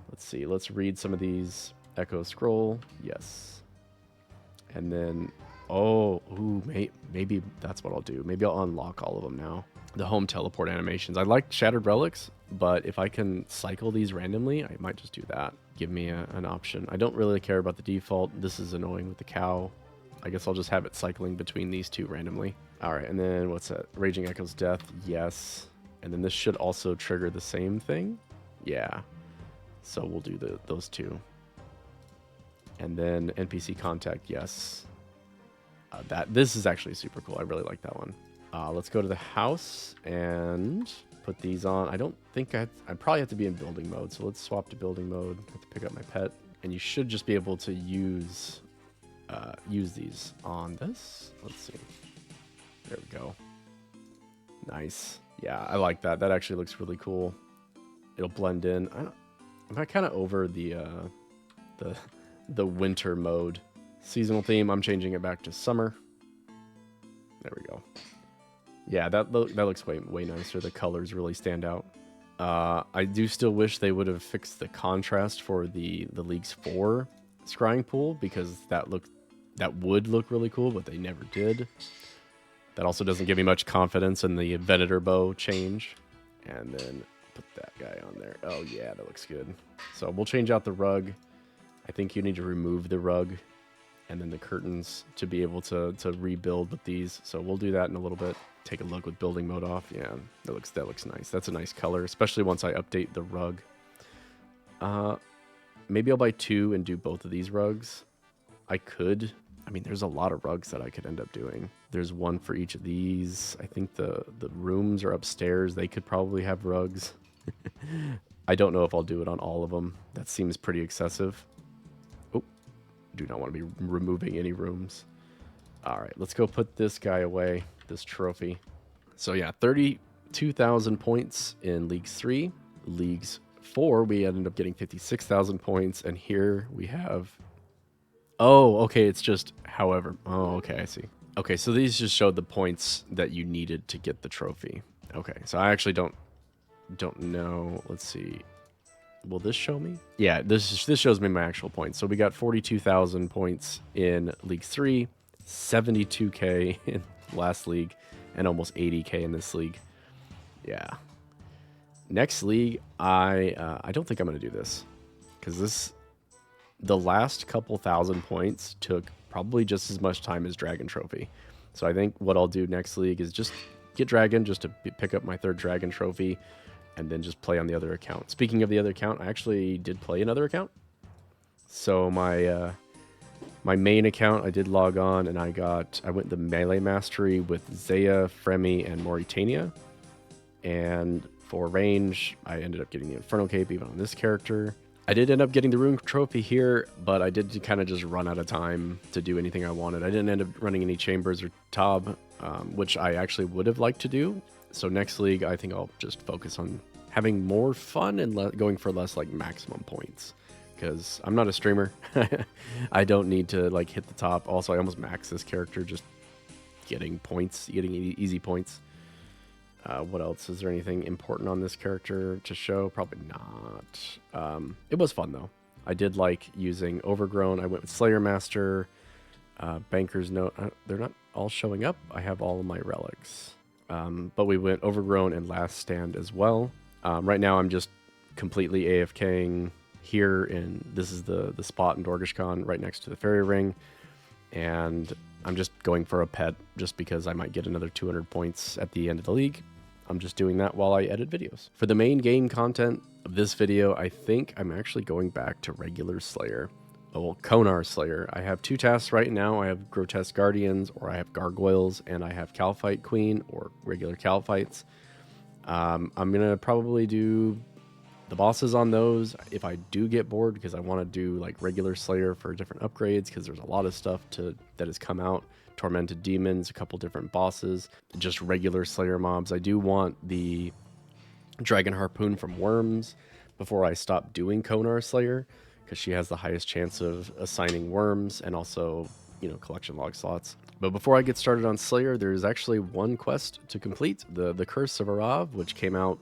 [SPEAKER 1] Let's see. Let's read some of these. Echo Scroll. Yes. And then, maybe that's what I'll do. Maybe I'll unlock all of them now. The home teleport animations. I like Shattered Relics, but if I can cycle these randomly, I might just do that. Give me an option. I don't really care about the default. This is annoying with the cow. I guess I'll just have it cycling between these two randomly. All right, and then what's that? Raging Echo's Death. Yes. And then this should also trigger the same thing. Yeah. So we'll do those two. And then NPC Contact. Yes. This is actually super cool. I really like that one. Let's go to the house and put these on. I don't think I probably have to be in building mode. So let's swap to building mode. I have to pick up my pet. And you should just be able to use these on this. Let's see. There we go. Nice. Yeah, I like that. That actually looks really cool. It'll blend in. I'm kind of over the winter mode. Seasonal theme, I'm changing it back to summer. There we go. Yeah, that looks way nicer. The colors really stand out. I do still wish they would have fixed the contrast for the League's 4 scrying pool, because that would look really cool, but they never did. That also doesn't give me much confidence in the Venator bow change. And then put that guy on there. Oh yeah, that looks good. So we'll change out the rug. I think you need to remove the rug and then the curtains to be able to rebuild with these. So we'll do that in a little bit. Take a look with building mode off. Yeah, that looks nice. That's a nice color, especially once I update the rug. Maybe I'll buy 2 and do both of these rugs. I could. I mean, there's a lot of rugs that I could end up doing. There's one for each of these. I think the rooms are upstairs. They could probably have rugs. I don't know if I'll do it on all of them. That seems pretty excessive. Oh, do not want to be removing any rooms. All right, let's go put this guy away, this trophy. So yeah, 32,000 points in Leagues 3. Leagues 4, we ended up getting 56,000 points. And here we have... Oh, okay, it's just however. Oh, okay, I see. Okay, so these just showed the points that you needed to get the trophy. Okay, so I actually don't know. Let's see. Will this show me? Yeah, this shows me my actual points. So we got 42,000 points in League 3, 72k in last league, and almost 80k in this league. Yeah. Next league, I don't think I'm gonna do this because the last couple thousand points took probably just as much time as Dragon Trophy. So I think what I'll do next league is just get Dragon, just to pick up my 3rd Dragon Trophy, and then just play on the other account. Speaking of the other account, I actually did play another account. So my main account, I did log on, and I went the Melee Mastery with Zaya, Fremi, and Mauritania. And for range, I ended up getting the Infernal Cape even on this character. I did end up getting the Rune Trophy here, but I did kind of just run out of time to do anything I wanted. I didn't end up running any Chambers or Tob, which I actually would have liked to do. So next league, I think I'll just focus on having more fun and going for less like maximum points. Because I'm not a streamer. I don't need to like hit the top. Also, I almost maxed this character just getting points, getting easy points. What else? Is there anything important on this character to show? Probably not. It was fun, though. I did like using Overgrown. I went with Slayer Master, Banker's Note. They're not all showing up. I have all of my relics. But we went Overgrown and Last Stand as well. Right now, I'm just completely AFKing here. And this is the spot in Dorgishkan right next to the Fairy Ring. And I'm just going for a pet just because I might get another 200 points at the end of the league. I'm just doing that while I edit videos. For the main game content of this video, I think I'm actually going back to regular Slayer. Oh, well, Konar Slayer. I have 2 tasks right now. I have Grotesque Guardians, or I have Gargoyles, and I have Calfight Queen, or regular Calfights. I'm going to probably do the bosses on those if I do get bored, because I want to do like regular Slayer for different upgrades, because there's a lot of stuff that has come out. Tormented Demons, a couple different bosses, just regular Slayer mobs. I do want the Dragon Harpoon from Worms before I stop doing Konar Slayer, because she has the highest chance of assigning worms and also, you know, collection log slots. But before I get started on Slayer, there's actually one quest to complete, the Curse of Arav, which came out,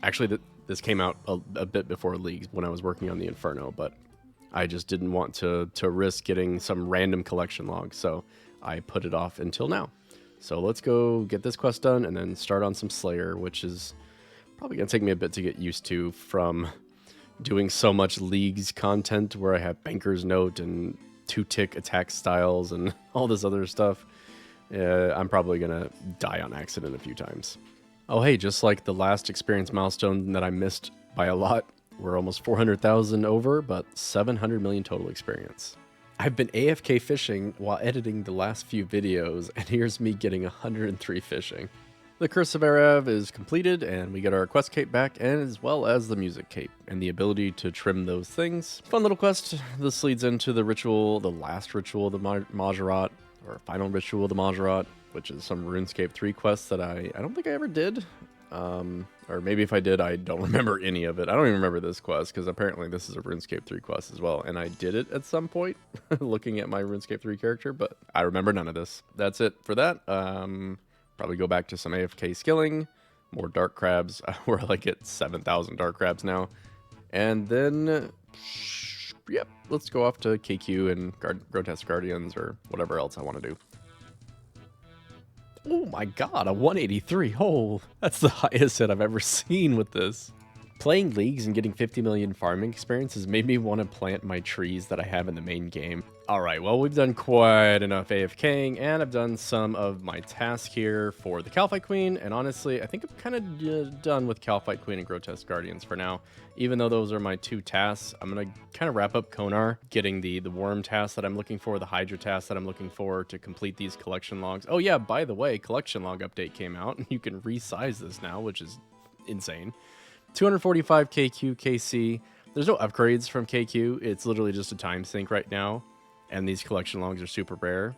[SPEAKER 1] actually this came out a bit before Leagues when I was working on the Inferno, but I just didn't want to risk getting some random collection log, so I put it off until now. So let's go get this quest done and then start on some Slayer, which is probably going to take me a bit to get used to from doing so much Leagues content where I have Banker's Note and 2-tick attack styles and all this other stuff. I'm probably going to die on accident a few times. Oh, hey, just like the last experience milestone that I missed by a lot, we're almost 400,000 over, but 700 million total experience. I've been AFK fishing while editing the last few videos, and here's me getting 103 fishing. The Curse of Arav is completed, and we get our quest cape back, and as well as the music cape, and the ability to trim those things. Fun little quest. This leads into the ritual, the last ritual of the Majorat, or final ritual of the Majorat, which is some RuneScape 3 quests that I don't think I ever did. Or maybe if I did, I don't remember any of it. I don't even remember this quest, because apparently this is a RuneScape 3 quest as well, and I did it at some point, looking at my RuneScape 3 character, but I remember none of this. That's it for that. Probably go back to some AFK skilling, more Dark Crabs. We're like at 7,000 Dark Crabs now. And then, yep, let's go off to KQ and Grotesque Guardians, or whatever else I want to do. Oh my god, a 183. Oh, that's the highest hit I've ever seen with this. Playing leagues and getting 50 million farming experience has made me want to plant my trees that I have in the main game. Alright, well, we've done quite enough AFKing, and I've done some of my task here for the Calphite Queen, and honestly, I think I'm kind of done with Calphite Queen and Grotesque Guardians for now. Even though those are my two tasks, I'm going to kind of wrap up Konar, getting the worm task that I'm looking for, the Hydra task that I'm looking for to complete these collection logs. Oh yeah, by the way, collection log update came out, and you can resize this now, which is insane. 245 KQ KC. There's no upgrades from KQ. It's literally just a time sink right now, and these collection logs are super rare.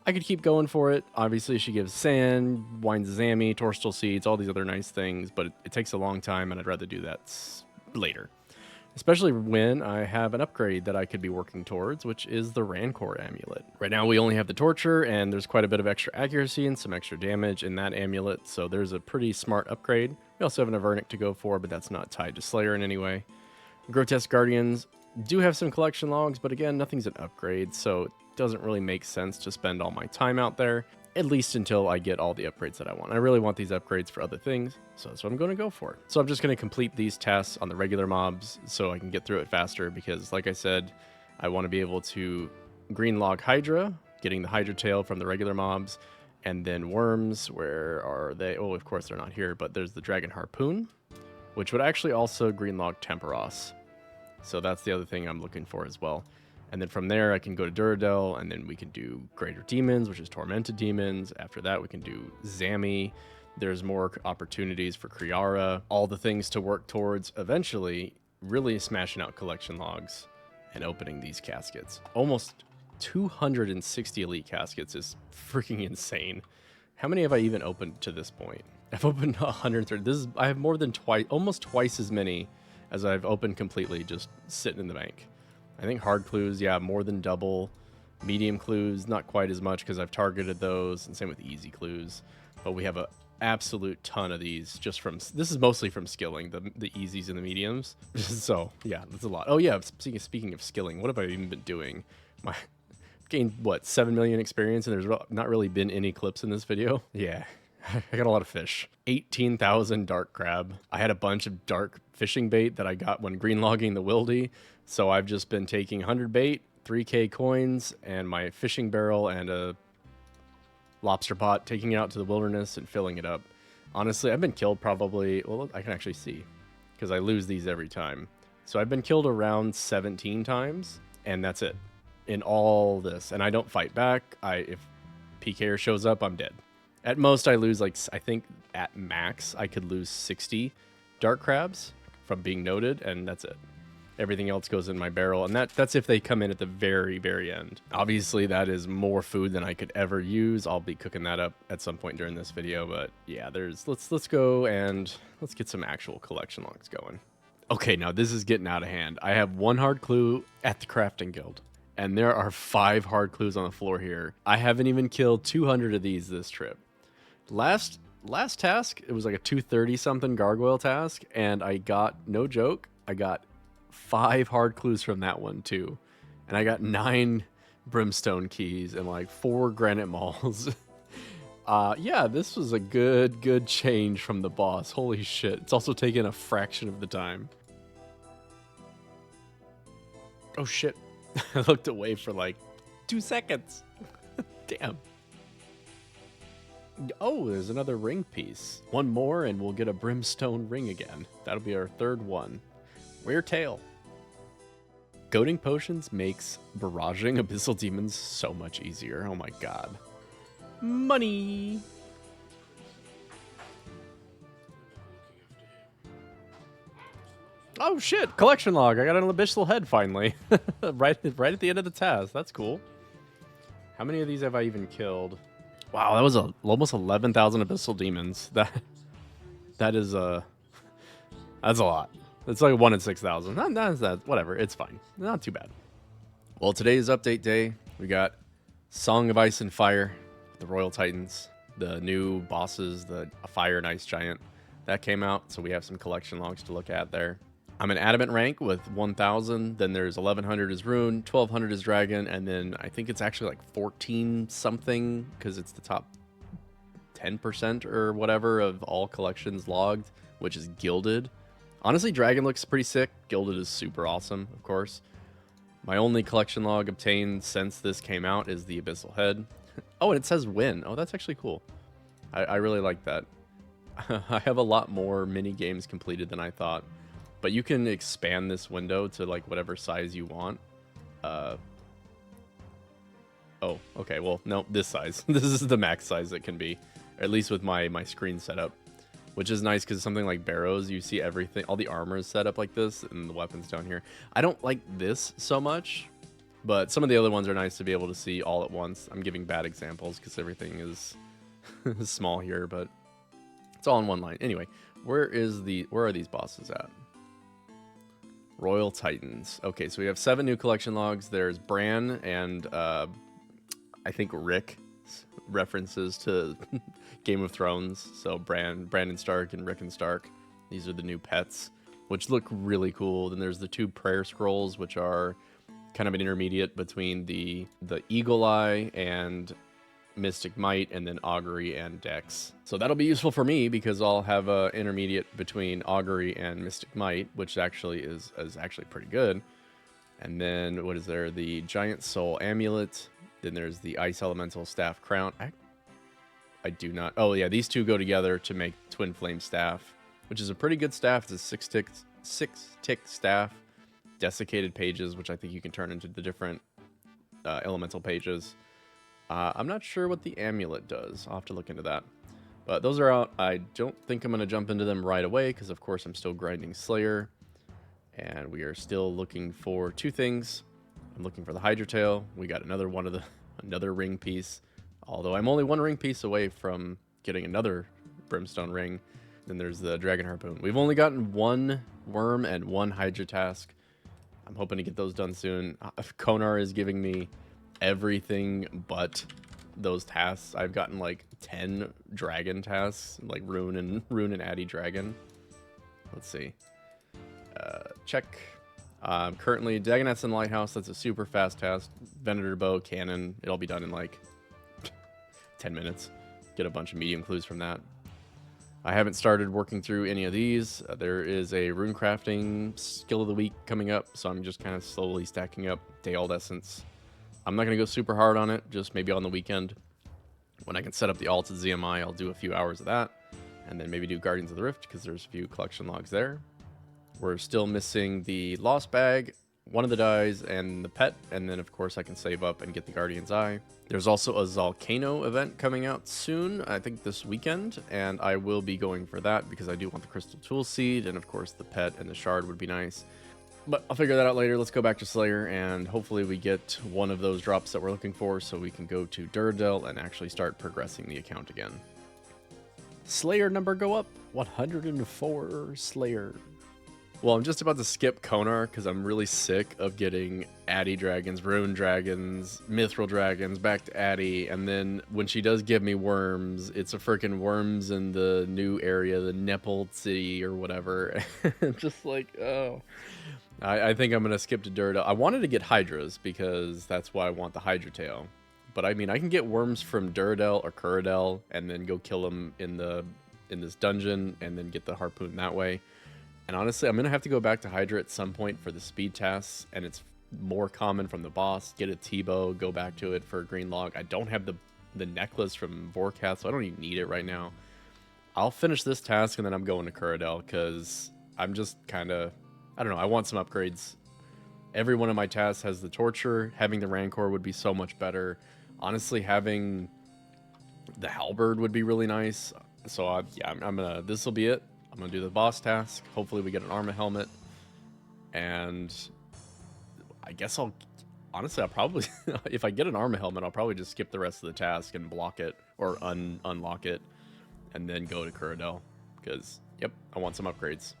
[SPEAKER 1] I could keep going for it. Obviously, she gives sand, wines Zami, torstal seeds, all these other nice things, but it takes a long time, and I'd rather do that later. Especially when I have an upgrade that I could be working towards, which is the Rancor amulet. Right now, we only have the Torture, and there's quite a bit of extra accuracy and some extra damage in that amulet, so there's a pretty smart upgrade. We also have an Avernic to go for, but that's not tied to Slayer in any way. Grotesque Guardians do have some collection logs, but again, nothing's an upgrade, so it doesn't really make sense to spend all my time out there, at least until I get all the upgrades that I want. I really want these upgrades for other things, so that's what I'm going to go for. So I'm just going to complete these tasks on the regular mobs so I can get through it faster, because like I said, I want to be able to green log Hydra, getting the Hydra tail from the regular mobs, and then worms. Where are they? Oh, of course they're not here, but there's the Dragon Harpoon, which would actually also green log Temperos. So that's the other thing I'm looking for as well. And then from there, I can go to Duradel, and then we can do Greater Demons, which is Tormented Demons. After that, we can do Zami. There's more opportunities for Kriara. All the things to work towards eventually really smashing out collection logs and opening these caskets. Almost 260 elite caskets is freaking insane. How many have I even opened to this point? I've opened 130. I have more than almost twice as many as I've opened completely just sitting in the bank. I think hard clues, yeah, more than double. Medium clues, not quite as much because I've targeted those, and same with easy clues. But we have an absolute ton of these just from, this is mostly from skilling, the easies and the mediums. So, yeah, that's a lot. Oh, yeah, speaking of skilling, what have I even been doing? Gained, what, 7 million experience, and there's not really been any clips in this video? Yeah. I got a lot of fish. 18,000 dark crab. I had a bunch of dark fishing bait that I got when green logging the wildy. So I've just been taking 100 bait, 3k coins, and my fishing barrel and a lobster pot, taking it out to the wilderness and filling it up. Honestly, I've been killed probably, well, I can actually see because I lose these every time. So I've been killed around 17 times, and that's it in all this. And I don't fight back. If PKer shows up, I'm dead. At most, I lose, like, I think at max, I could lose 60 dark crabs from being noted, and that's it. Everything else goes in my barrel, and that's if they come in at the very, very end. Obviously, that is more food than I could ever use. I'll be cooking that up at some point during this video, but yeah, let's go and let's get some actual collection logs going. Okay, now this is getting out of hand. I have one hard clue at the crafting guild, and there are 5 hard clues on the floor here. I haven't even killed 200 of these this trip. Last task, it was like a 230 something gargoyle task, and I got, no joke, I got 5 hard clues from that one too, and I got 9 brimstone keys and like 4 granite mauls. Yeah, this was a good change from the boss. Holy shit, it's also taken a fraction of the time. Oh shit, I looked away for like 2 seconds. Damn. Oh, there's another ring piece. One more and we'll get a brimstone ring again. That'll be our 3rd one. Rare tail. Goading potions makes barraging abyssal demons so much easier. Oh my god. Money! Oh shit! Collection log! I got an abyssal head finally. right at the end of the task. That's cool. How many of these have I even killed? Wow, that was almost 11,000 abyssal demons. That's a lot. It's like 1 in 6,000. That whatever. It's fine. Not too bad. Well, today's update day. We got Song of Ice and Fire, the Royal Titans, the new bosses, the Fire and Ice Giant that came out. So we have some collection logs to look at there. I'm an adamant rank with 1,000. Then there's 1,100 is rune, 1,200 is dragon, and then I think it's actually like 14 something because it's the top 10% or whatever of all collections logged, which is gilded. Honestly, dragon looks pretty sick. Gilded is super awesome, of course. My only collection log obtained since this came out is the Abyssal Head. Oh, and it says win. Oh, that's actually cool. I really like that. I have a lot more mini games completed than I thought, but you can expand this window to like whatever size you want. Oh, okay. Well, no, this size. This is the max size it can be, at least with my screen setup, which is nice because something like Barrows, you see everything, all the armor is set up like this, and the weapons down here. I don't like this so much, but some of the other ones are nice to be able to see all at once. I'm giving bad examples because everything is small here, but it's all in one line. Anyway, where are these bosses at? Royal Titans. Okay, so we have 7 new collection logs. There's Bran and I think Rick, references to Game of Thrones. So Brandon Stark and Rickon Stark. These are the new pets, which look really cool. Then there's the 2 prayer scrolls, which are kind of an intermediate between the Eagle Eye and Mystic Might, and then Augury and Dex. So that'll be useful for me because I'll have a intermediate between Augury and Mystic Might, which actually is actually pretty good. And then what is there? The Giant Soul Amulet. Then there's the Ice Elemental Staff Crown. I do not... Oh, yeah, these 2 go together to make Twin Flame Staff, which is a pretty good staff. It's a 6-tick staff. Desiccated pages, which I think you can turn into the different elemental pages. I'm not sure what the amulet does. I'll have to look into that. But those are out. I don't think I'm going to jump into them right away because, of course, I'm still grinding Slayer. And we are still looking for 2 things. I'm looking for the Hydra Tail. We got another ring piece. Although I'm only 1 ring piece away from getting another Brimstone ring. Then there's the Dragon Harpoon. We've only gotten 1 worm and 1 Hydra task. I'm hoping to get those done soon. Konar is giving me everything but those tasks. I've gotten like 10 dragon tasks, like Rune and Addy Dragon. Let's see. Check. Currently, Dagonets and Lighthouse, that's a super fast task. Venator Bow, Cannon, it'll be done in like 10 minutes. Get a bunch of medium clues from that. I haven't started working through any of these. There is a rune crafting skill of the week coming up, so I'm just kind of slowly stacking up Daald Essence. I'm not going to go super hard on it, just maybe on the weekend. When I can set up the alt at ZMI, I'll do a few hours of that, and then maybe do Guardians of the Rift, because there's a few collection logs there. We're still missing the Lost Bag, 1 of the dies, and the pet, and then of course I can save up and get the Guardian's Eye. There's also a Zalcano event coming out soon, I think this weekend, and I will be going for that because I do want the Crystal Tool Seed, and of course the pet and the shard would be nice. But I'll figure that out later. Let's go back to Slayer, and hopefully we get 1 of those drops that we're looking for so we can go to Duradel and actually start progressing the account again. Slayer number go up, 104 Slayer. Well, I'm just about to skip Konar because I'm really sick of getting Addy Dragons, Rune Dragons, Mithril Dragons, back to Addy, and then when she does give me worms, it's a freaking worms in the new area, the Nepal City or whatever. Just like, oh. I think I'm going to skip to Duradel. I wanted to get Hydras because that's why I want the Hydra Tail. But I mean, I can get worms from Duradel or Kuradel and then go kill them in this dungeon and then get the harpoon that way. And honestly, I'm going to have to go back to Hydra at some point for the speed tasks, and it's more common from the boss. Get a T-bow, go back to it for a green log. I don't have the necklace from Vorkath, so I don't even need it right now. I'll finish this task, and then I'm going to Kuradel, because I'm just kind of, I don't know, I want some upgrades. Every one of my tasks has the Torture. Having the Rancor would be so much better. Honestly, having the Halberd would be really nice. So, yeah, I'm going to, this will be it. I'm going to do the boss task. Hopefully we get an armor helmet. And I guess honestly, I'll probably, if I get an armor helmet, I'll probably just skip the rest of the task and block it or unlock it and then go to Kuradel. Because, yep, I want some upgrades.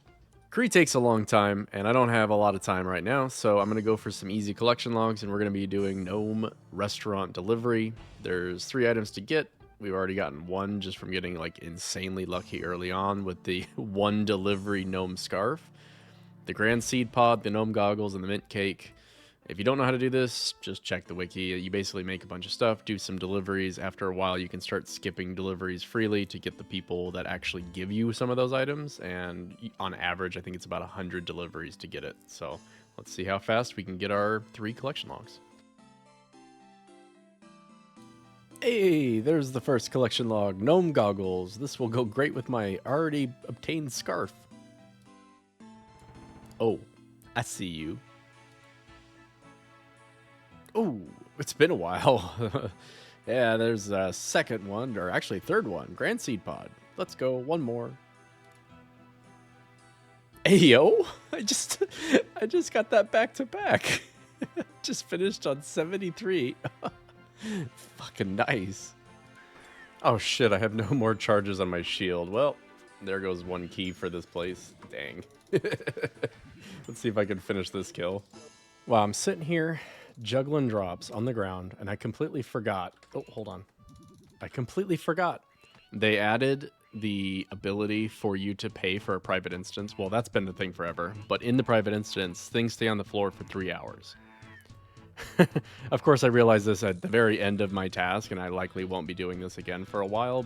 [SPEAKER 1] Kree takes a long time, and I don't have a lot of time right now, so I'm going to go for some easy collection logs, and we're going to be doing Gnome Restaurant Delivery. There's 3 items to get. We've already gotten 1 just from getting like insanely lucky early on with the 1 delivery gnome scarf, the grand seed pod, the gnome goggles, and the mint cake. If you don't know how to do this, just check the wiki. You basically make a bunch of stuff, do some deliveries. After a while, you can start skipping deliveries freely to get the people that actually give you some of those items. And on average, I think it's about 100 deliveries to get it. So let's see how fast we can get our 3 collection logs. Hey, there's the first collection log, gnome goggles. This will go great with my already obtained scarf. Oh, I see you. Oh, it's been a while. Yeah, there's a second one, or actually third one, Grand Seed Pod. Let's go, one more. Hey, yo, I just got that back to back. Just finished on 73. Fucking nice. Oh shit, I have no more charges on my shield. Well, there goes one key for this place. Dang. Let's see if I can finish this kill. Wow, I'm sitting here juggling drops on the ground, and I completely forgot. Oh, hold on. I completely forgot. They added the ability for you to pay for a private instance. Well, that's been the thing forever. But in the private instance, things stay on the floor for 3 hours. Of course, I realized this at the very end of my task, and I likely won't be doing this again for a while.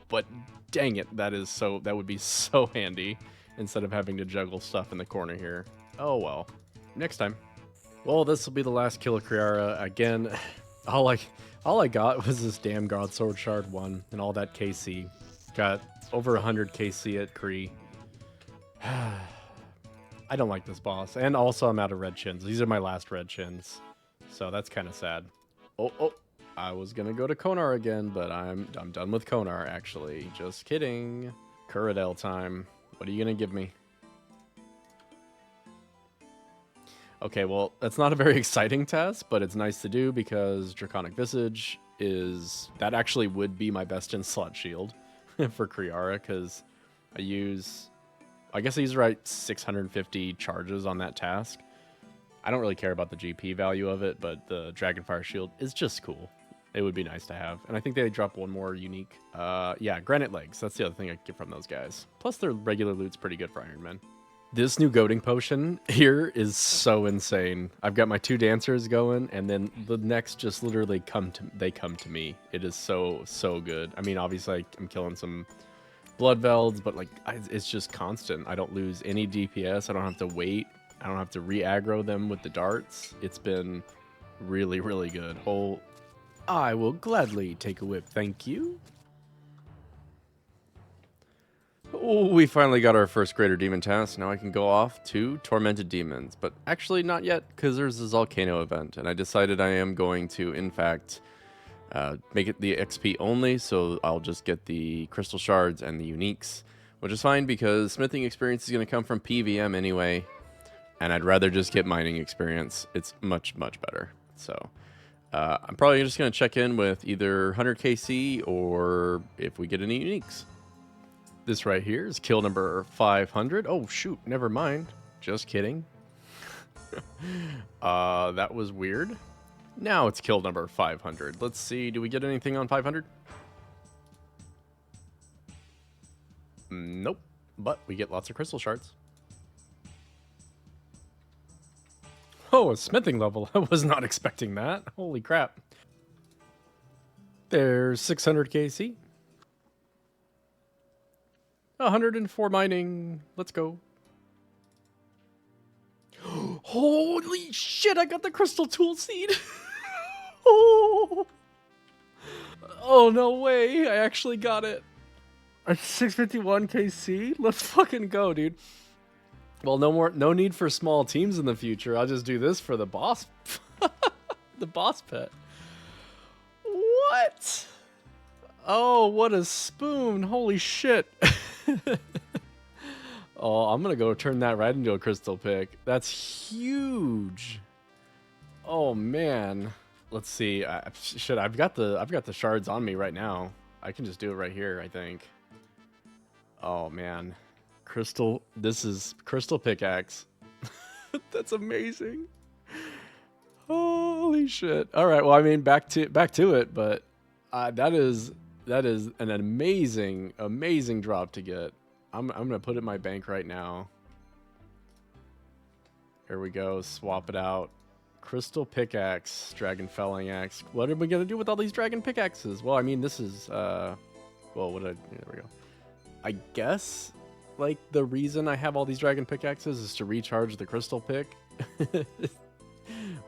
[SPEAKER 1] But dang it, that would be so handy instead of having to juggle stuff in the corner here. Oh well, next time. Well, this will be the last kill of Kriara. Again, all I got was this damn Godsword Shard 1 and all that KC. Got over 100 KC at Kree. I don't like this boss. And also I'm out of red chins. These are my last red chins. So that's kind of sad. Oh, I was going to go to Konar again, but I'm done with Konar, actually. Just kidding. Kuradel time. What are you going to give me? Okay, well, that's not a very exciting task, but it's nice to do because Draconic Visage that actually would be my best in slot shield for Kriara, because I guess I use right 650 charges on that task. I don't really care about the GP value of it, but the Dragonfire shield is just cool. It would be nice to have. And I think they drop one more unique. Yeah, Granite Legs. That's the other thing I get from those guys. Plus their regular loot's pretty good for Iron Man. This new goading potion here is so insane. I've got my 2 dancers going, and then the next just literally come to me. It is so good. I mean, obviously I'm killing some blood velds, but like it's just constant. I don't lose any DPS. I don't have to wait. I don't have to re-aggro them with the darts. It's been really good. Oh, I will gladly take a whip, thank you. Oh, we finally got our first Greater Demon task. Now I can go off to Tormented Demons. But actually not yet, because there's this Volcano event. And I decided I am going to, in fact, make it the XP only. So I'll just get the Crystal Shards and the Uniques. Which is fine, because smithing experience is going to come from PVM anyway. And I'd rather just get mining experience. It's much better. So I'm probably just going to check in with either 100 KC or if we get any Uniques. This right here is kill number 500. Oh, shoot. Never mind. Just kidding. That was weird. Now it's kill number 500. Let's see. Do we get anything on 500? Nope. But we get lots of crystal shards. Oh, a smithing level. I was not expecting that. Holy crap. There's 600 KC. 104 mining. Let's go. Holy shit, I got the crystal tool seed. Oh, no way. I actually got it. A 651 KC? Let's fucking go, dude. Well, no need for small teams in the future. I'll just do this for the boss. The boss pet. What? Oh, what a spoon. Holy shit. Oh, I'm gonna go turn that right into a crystal pick. That's huge. Oh man. Let's see. Shit, I've got the shards on me right now. I can just do it right here, I think. Oh man. This is crystal pickaxe. That's amazing. Holy shit. All right, well, I mean, back to it, but that is an amazing drop to get. I'm gonna put it in my bank right now. Here we go. Swap it out. Crystal pickaxe, dragon felling axe. What are we gonna do with all these dragon pickaxes? Well, I mean, this is well, there we go. I guess like the reason I have all these dragon pickaxes is to recharge the crystal pick.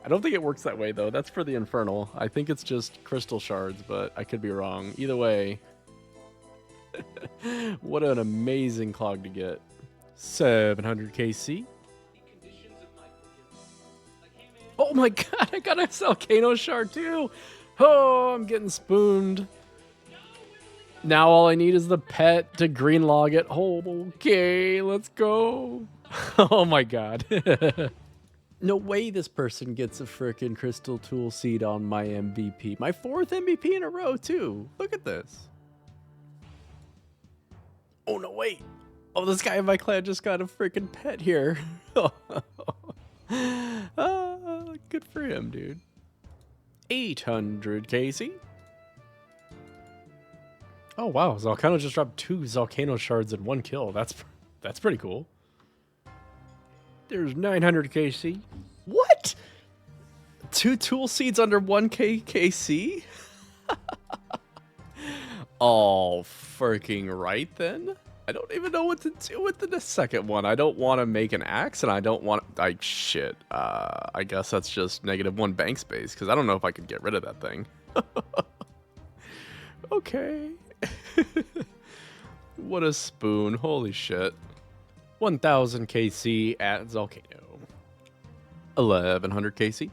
[SPEAKER 1] I don't think it works that way though. That's for the infernal. I think it's just crystal shards, but I could be wrong. Either way, what an amazing clog to get. 700 KC. Oh my god, I got a Volcano shard too. Oh, I'm getting spooned. Now all I need is the pet to green log it. Oh, okay, let's go. Oh my god. No way this person gets a frickin' crystal tool seed on my MVP. My 4th MVP in a row too. Look at this. Oh no, wait. Oh, this guy in my clan just got a frickin' pet here. Good for him, dude. 800 KC. Oh wow, Volcano just dropped 2 Volcano shards in 1 kill. That's pretty cool. There's 900 KC. What? 2 tool seeds under 1k KC? Oh, freaking right then. I don't even know what to do with the second one. I don't want to make an axe, and I don't want... shit. I guess that's just -1 bank space, because I don't know if I could get rid of that thing. Okay. What a spoon. Holy shit. 1000 KC at Volcano. 1100 KC.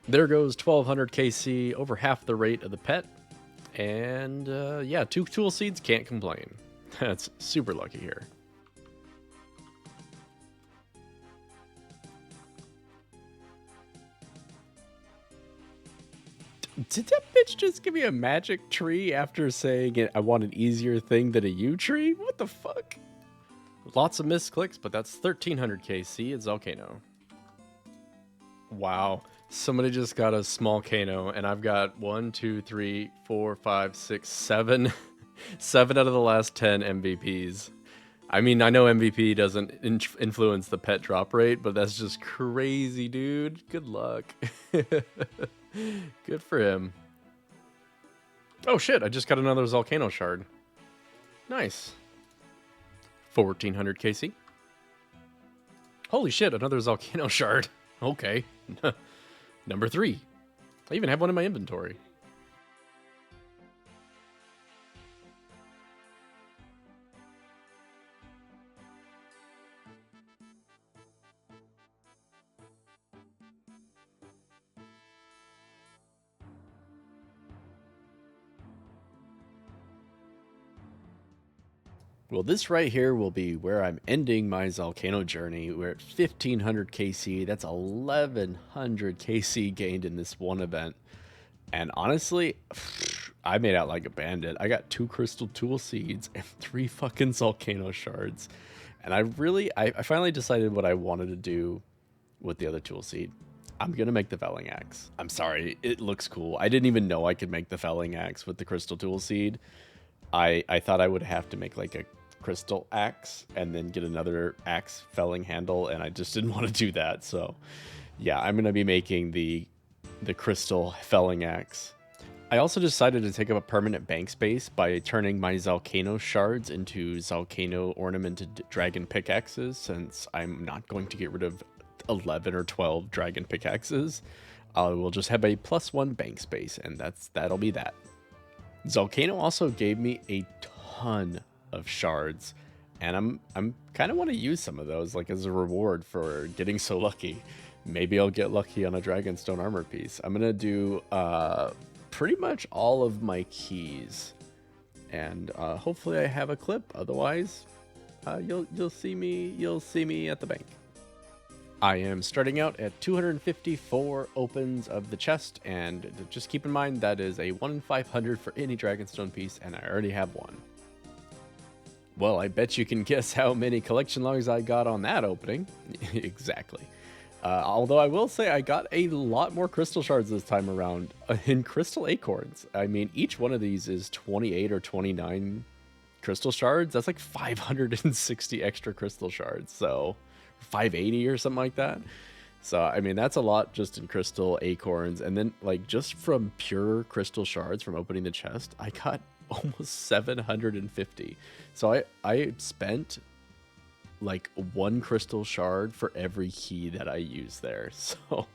[SPEAKER 1] There goes 1200 KC, over half the rate of the pet. And, yeah, 2 tool seeds, can't complain. That's super lucky here. Did that bitch just give me a magic tree after saying I want an easier thing than a U tree? What the fuck? Lots of misclicks, but that's 1300 KC. It's Volcano. Wow. Somebody just got a small Kano, and I've got 1, 2, 3, 4, 5, 6, 7. 7 out of the last 10 MVPs. I mean, I know MVP doesn't influence the pet drop rate, but that's just crazy, dude. Good luck. Good for him. Oh shit, I just got another Volcano shard. Nice. 1400 KC. Holy shit, another Volcano shard. Okay. Number 3. I even have one in my inventory. Well, this right here will be where I'm ending my Volcano journey. We're at 1500 KC. That's 1100 KC gained in this one event. And honestly, I made out like a bandit. I got 2 crystal tool seeds and 3 fucking Volcano shards. And I finally decided what I wanted to do with the other tool seed. I'm going to make the felling axe. I'm sorry, it looks cool. I didn't even know I could make the felling axe with the crystal tool seed. I thought I would have to make like a crystal axe and then get another axe felling handle, and I just didn't want to do that. So yeah, I'm going to be making the crystal felling axe. I also decided to take up a permanent bank space by turning my Volcano shards into Volcano ornamented dragon pickaxes, since I'm not going to get rid of 11 or 12 dragon pickaxes. I will just have a +1 bank space, and that'll be that. Volcano also gave me a ton of shards, and I'm kind of want to use some of those like as a reward for getting so lucky. Maybe I'll get lucky on a Dragonstone armor piece. I'm gonna do pretty much all of my keys, and hopefully I have a clip. Otherwise, you'll see me at the bank. I am starting out at 254 opens of the chest, and just keep in mind that is a 1 in 500 for any Dragonstone piece, and I already have one. Well, I bet you can guess how many collection logs I got on that opening. Exactly. Although I will say I got a lot more crystal shards this time around in crystal acorns. I mean, each one of these is 28 or 29 crystal shards. That's like 560 extra crystal shards. So 580 or something like that. So, I mean, that's a lot just in crystal acorns. And then, like, just from pure crystal shards from opening the chest, I got almost 750. So I spent like 1 crystal shard for every key that I use there. So,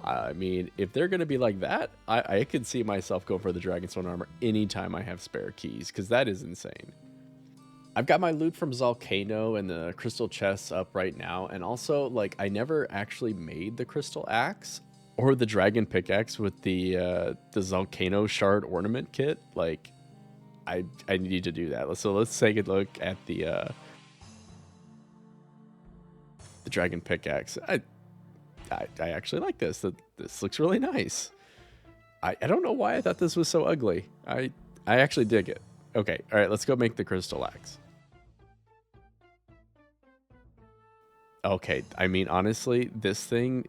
[SPEAKER 1] I mean, if they're going to be like that, I could see myself go for the Dragonstone armor anytime I have spare keys, because that is insane. I've got my loot from Zalcano and the crystal chests up right now, and also, like, I never actually made the crystal axe or the dragon pickaxe with the Zalcano shard ornament kit. Like, I need to do that. So let's take a look at the dragon pickaxe. I actually like this. This looks really nice. I don't know why I thought this was so ugly. I actually dig it. Okay, all right, let's go make the crystal axe. Okay, I mean, honestly, this thing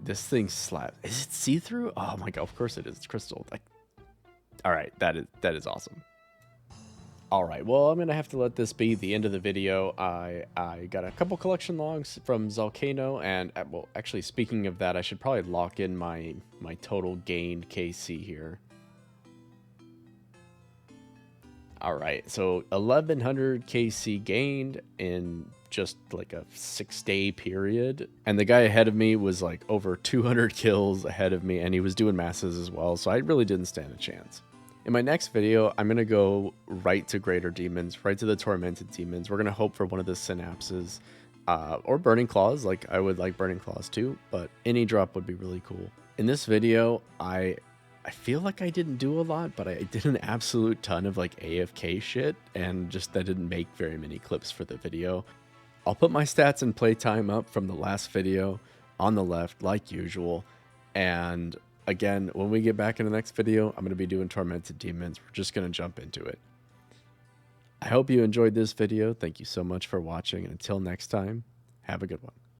[SPEAKER 1] slaps. Is it see-through? Oh my god, of course it is. It's crystal. Like, all right, that is awesome. All right, well, I'm gonna have to let this be the end of the video. I got a couple collection logs from Zalcano, and well, actually, speaking of that, I should probably lock in my total gained KC here. All right, so 1100 KC gained in just like a 6-day period, and the guy ahead of me was like over 200 kills ahead of me, and he was doing masses as well, so I really didn't stand a chance. In my next video, I'm going to go right to Greater Demons, right to the Tormented Demons. We're going to hope for one of the Synapses, or Burning Claws. Like, I would like Burning Claws too, but any drop would be really cool. In this video, I feel like I didn't do a lot, but I did an absolute ton of like AFK shit, and just that didn't make very many clips for the video. I'll put my stats and playtime up from the last video on the left, like usual, and again, when we get back in the next video, I'm going to be doing Tormented Demons. We're just going to jump into it. I hope you enjoyed this video. Thank you so much for watching, and until next time, have a good one.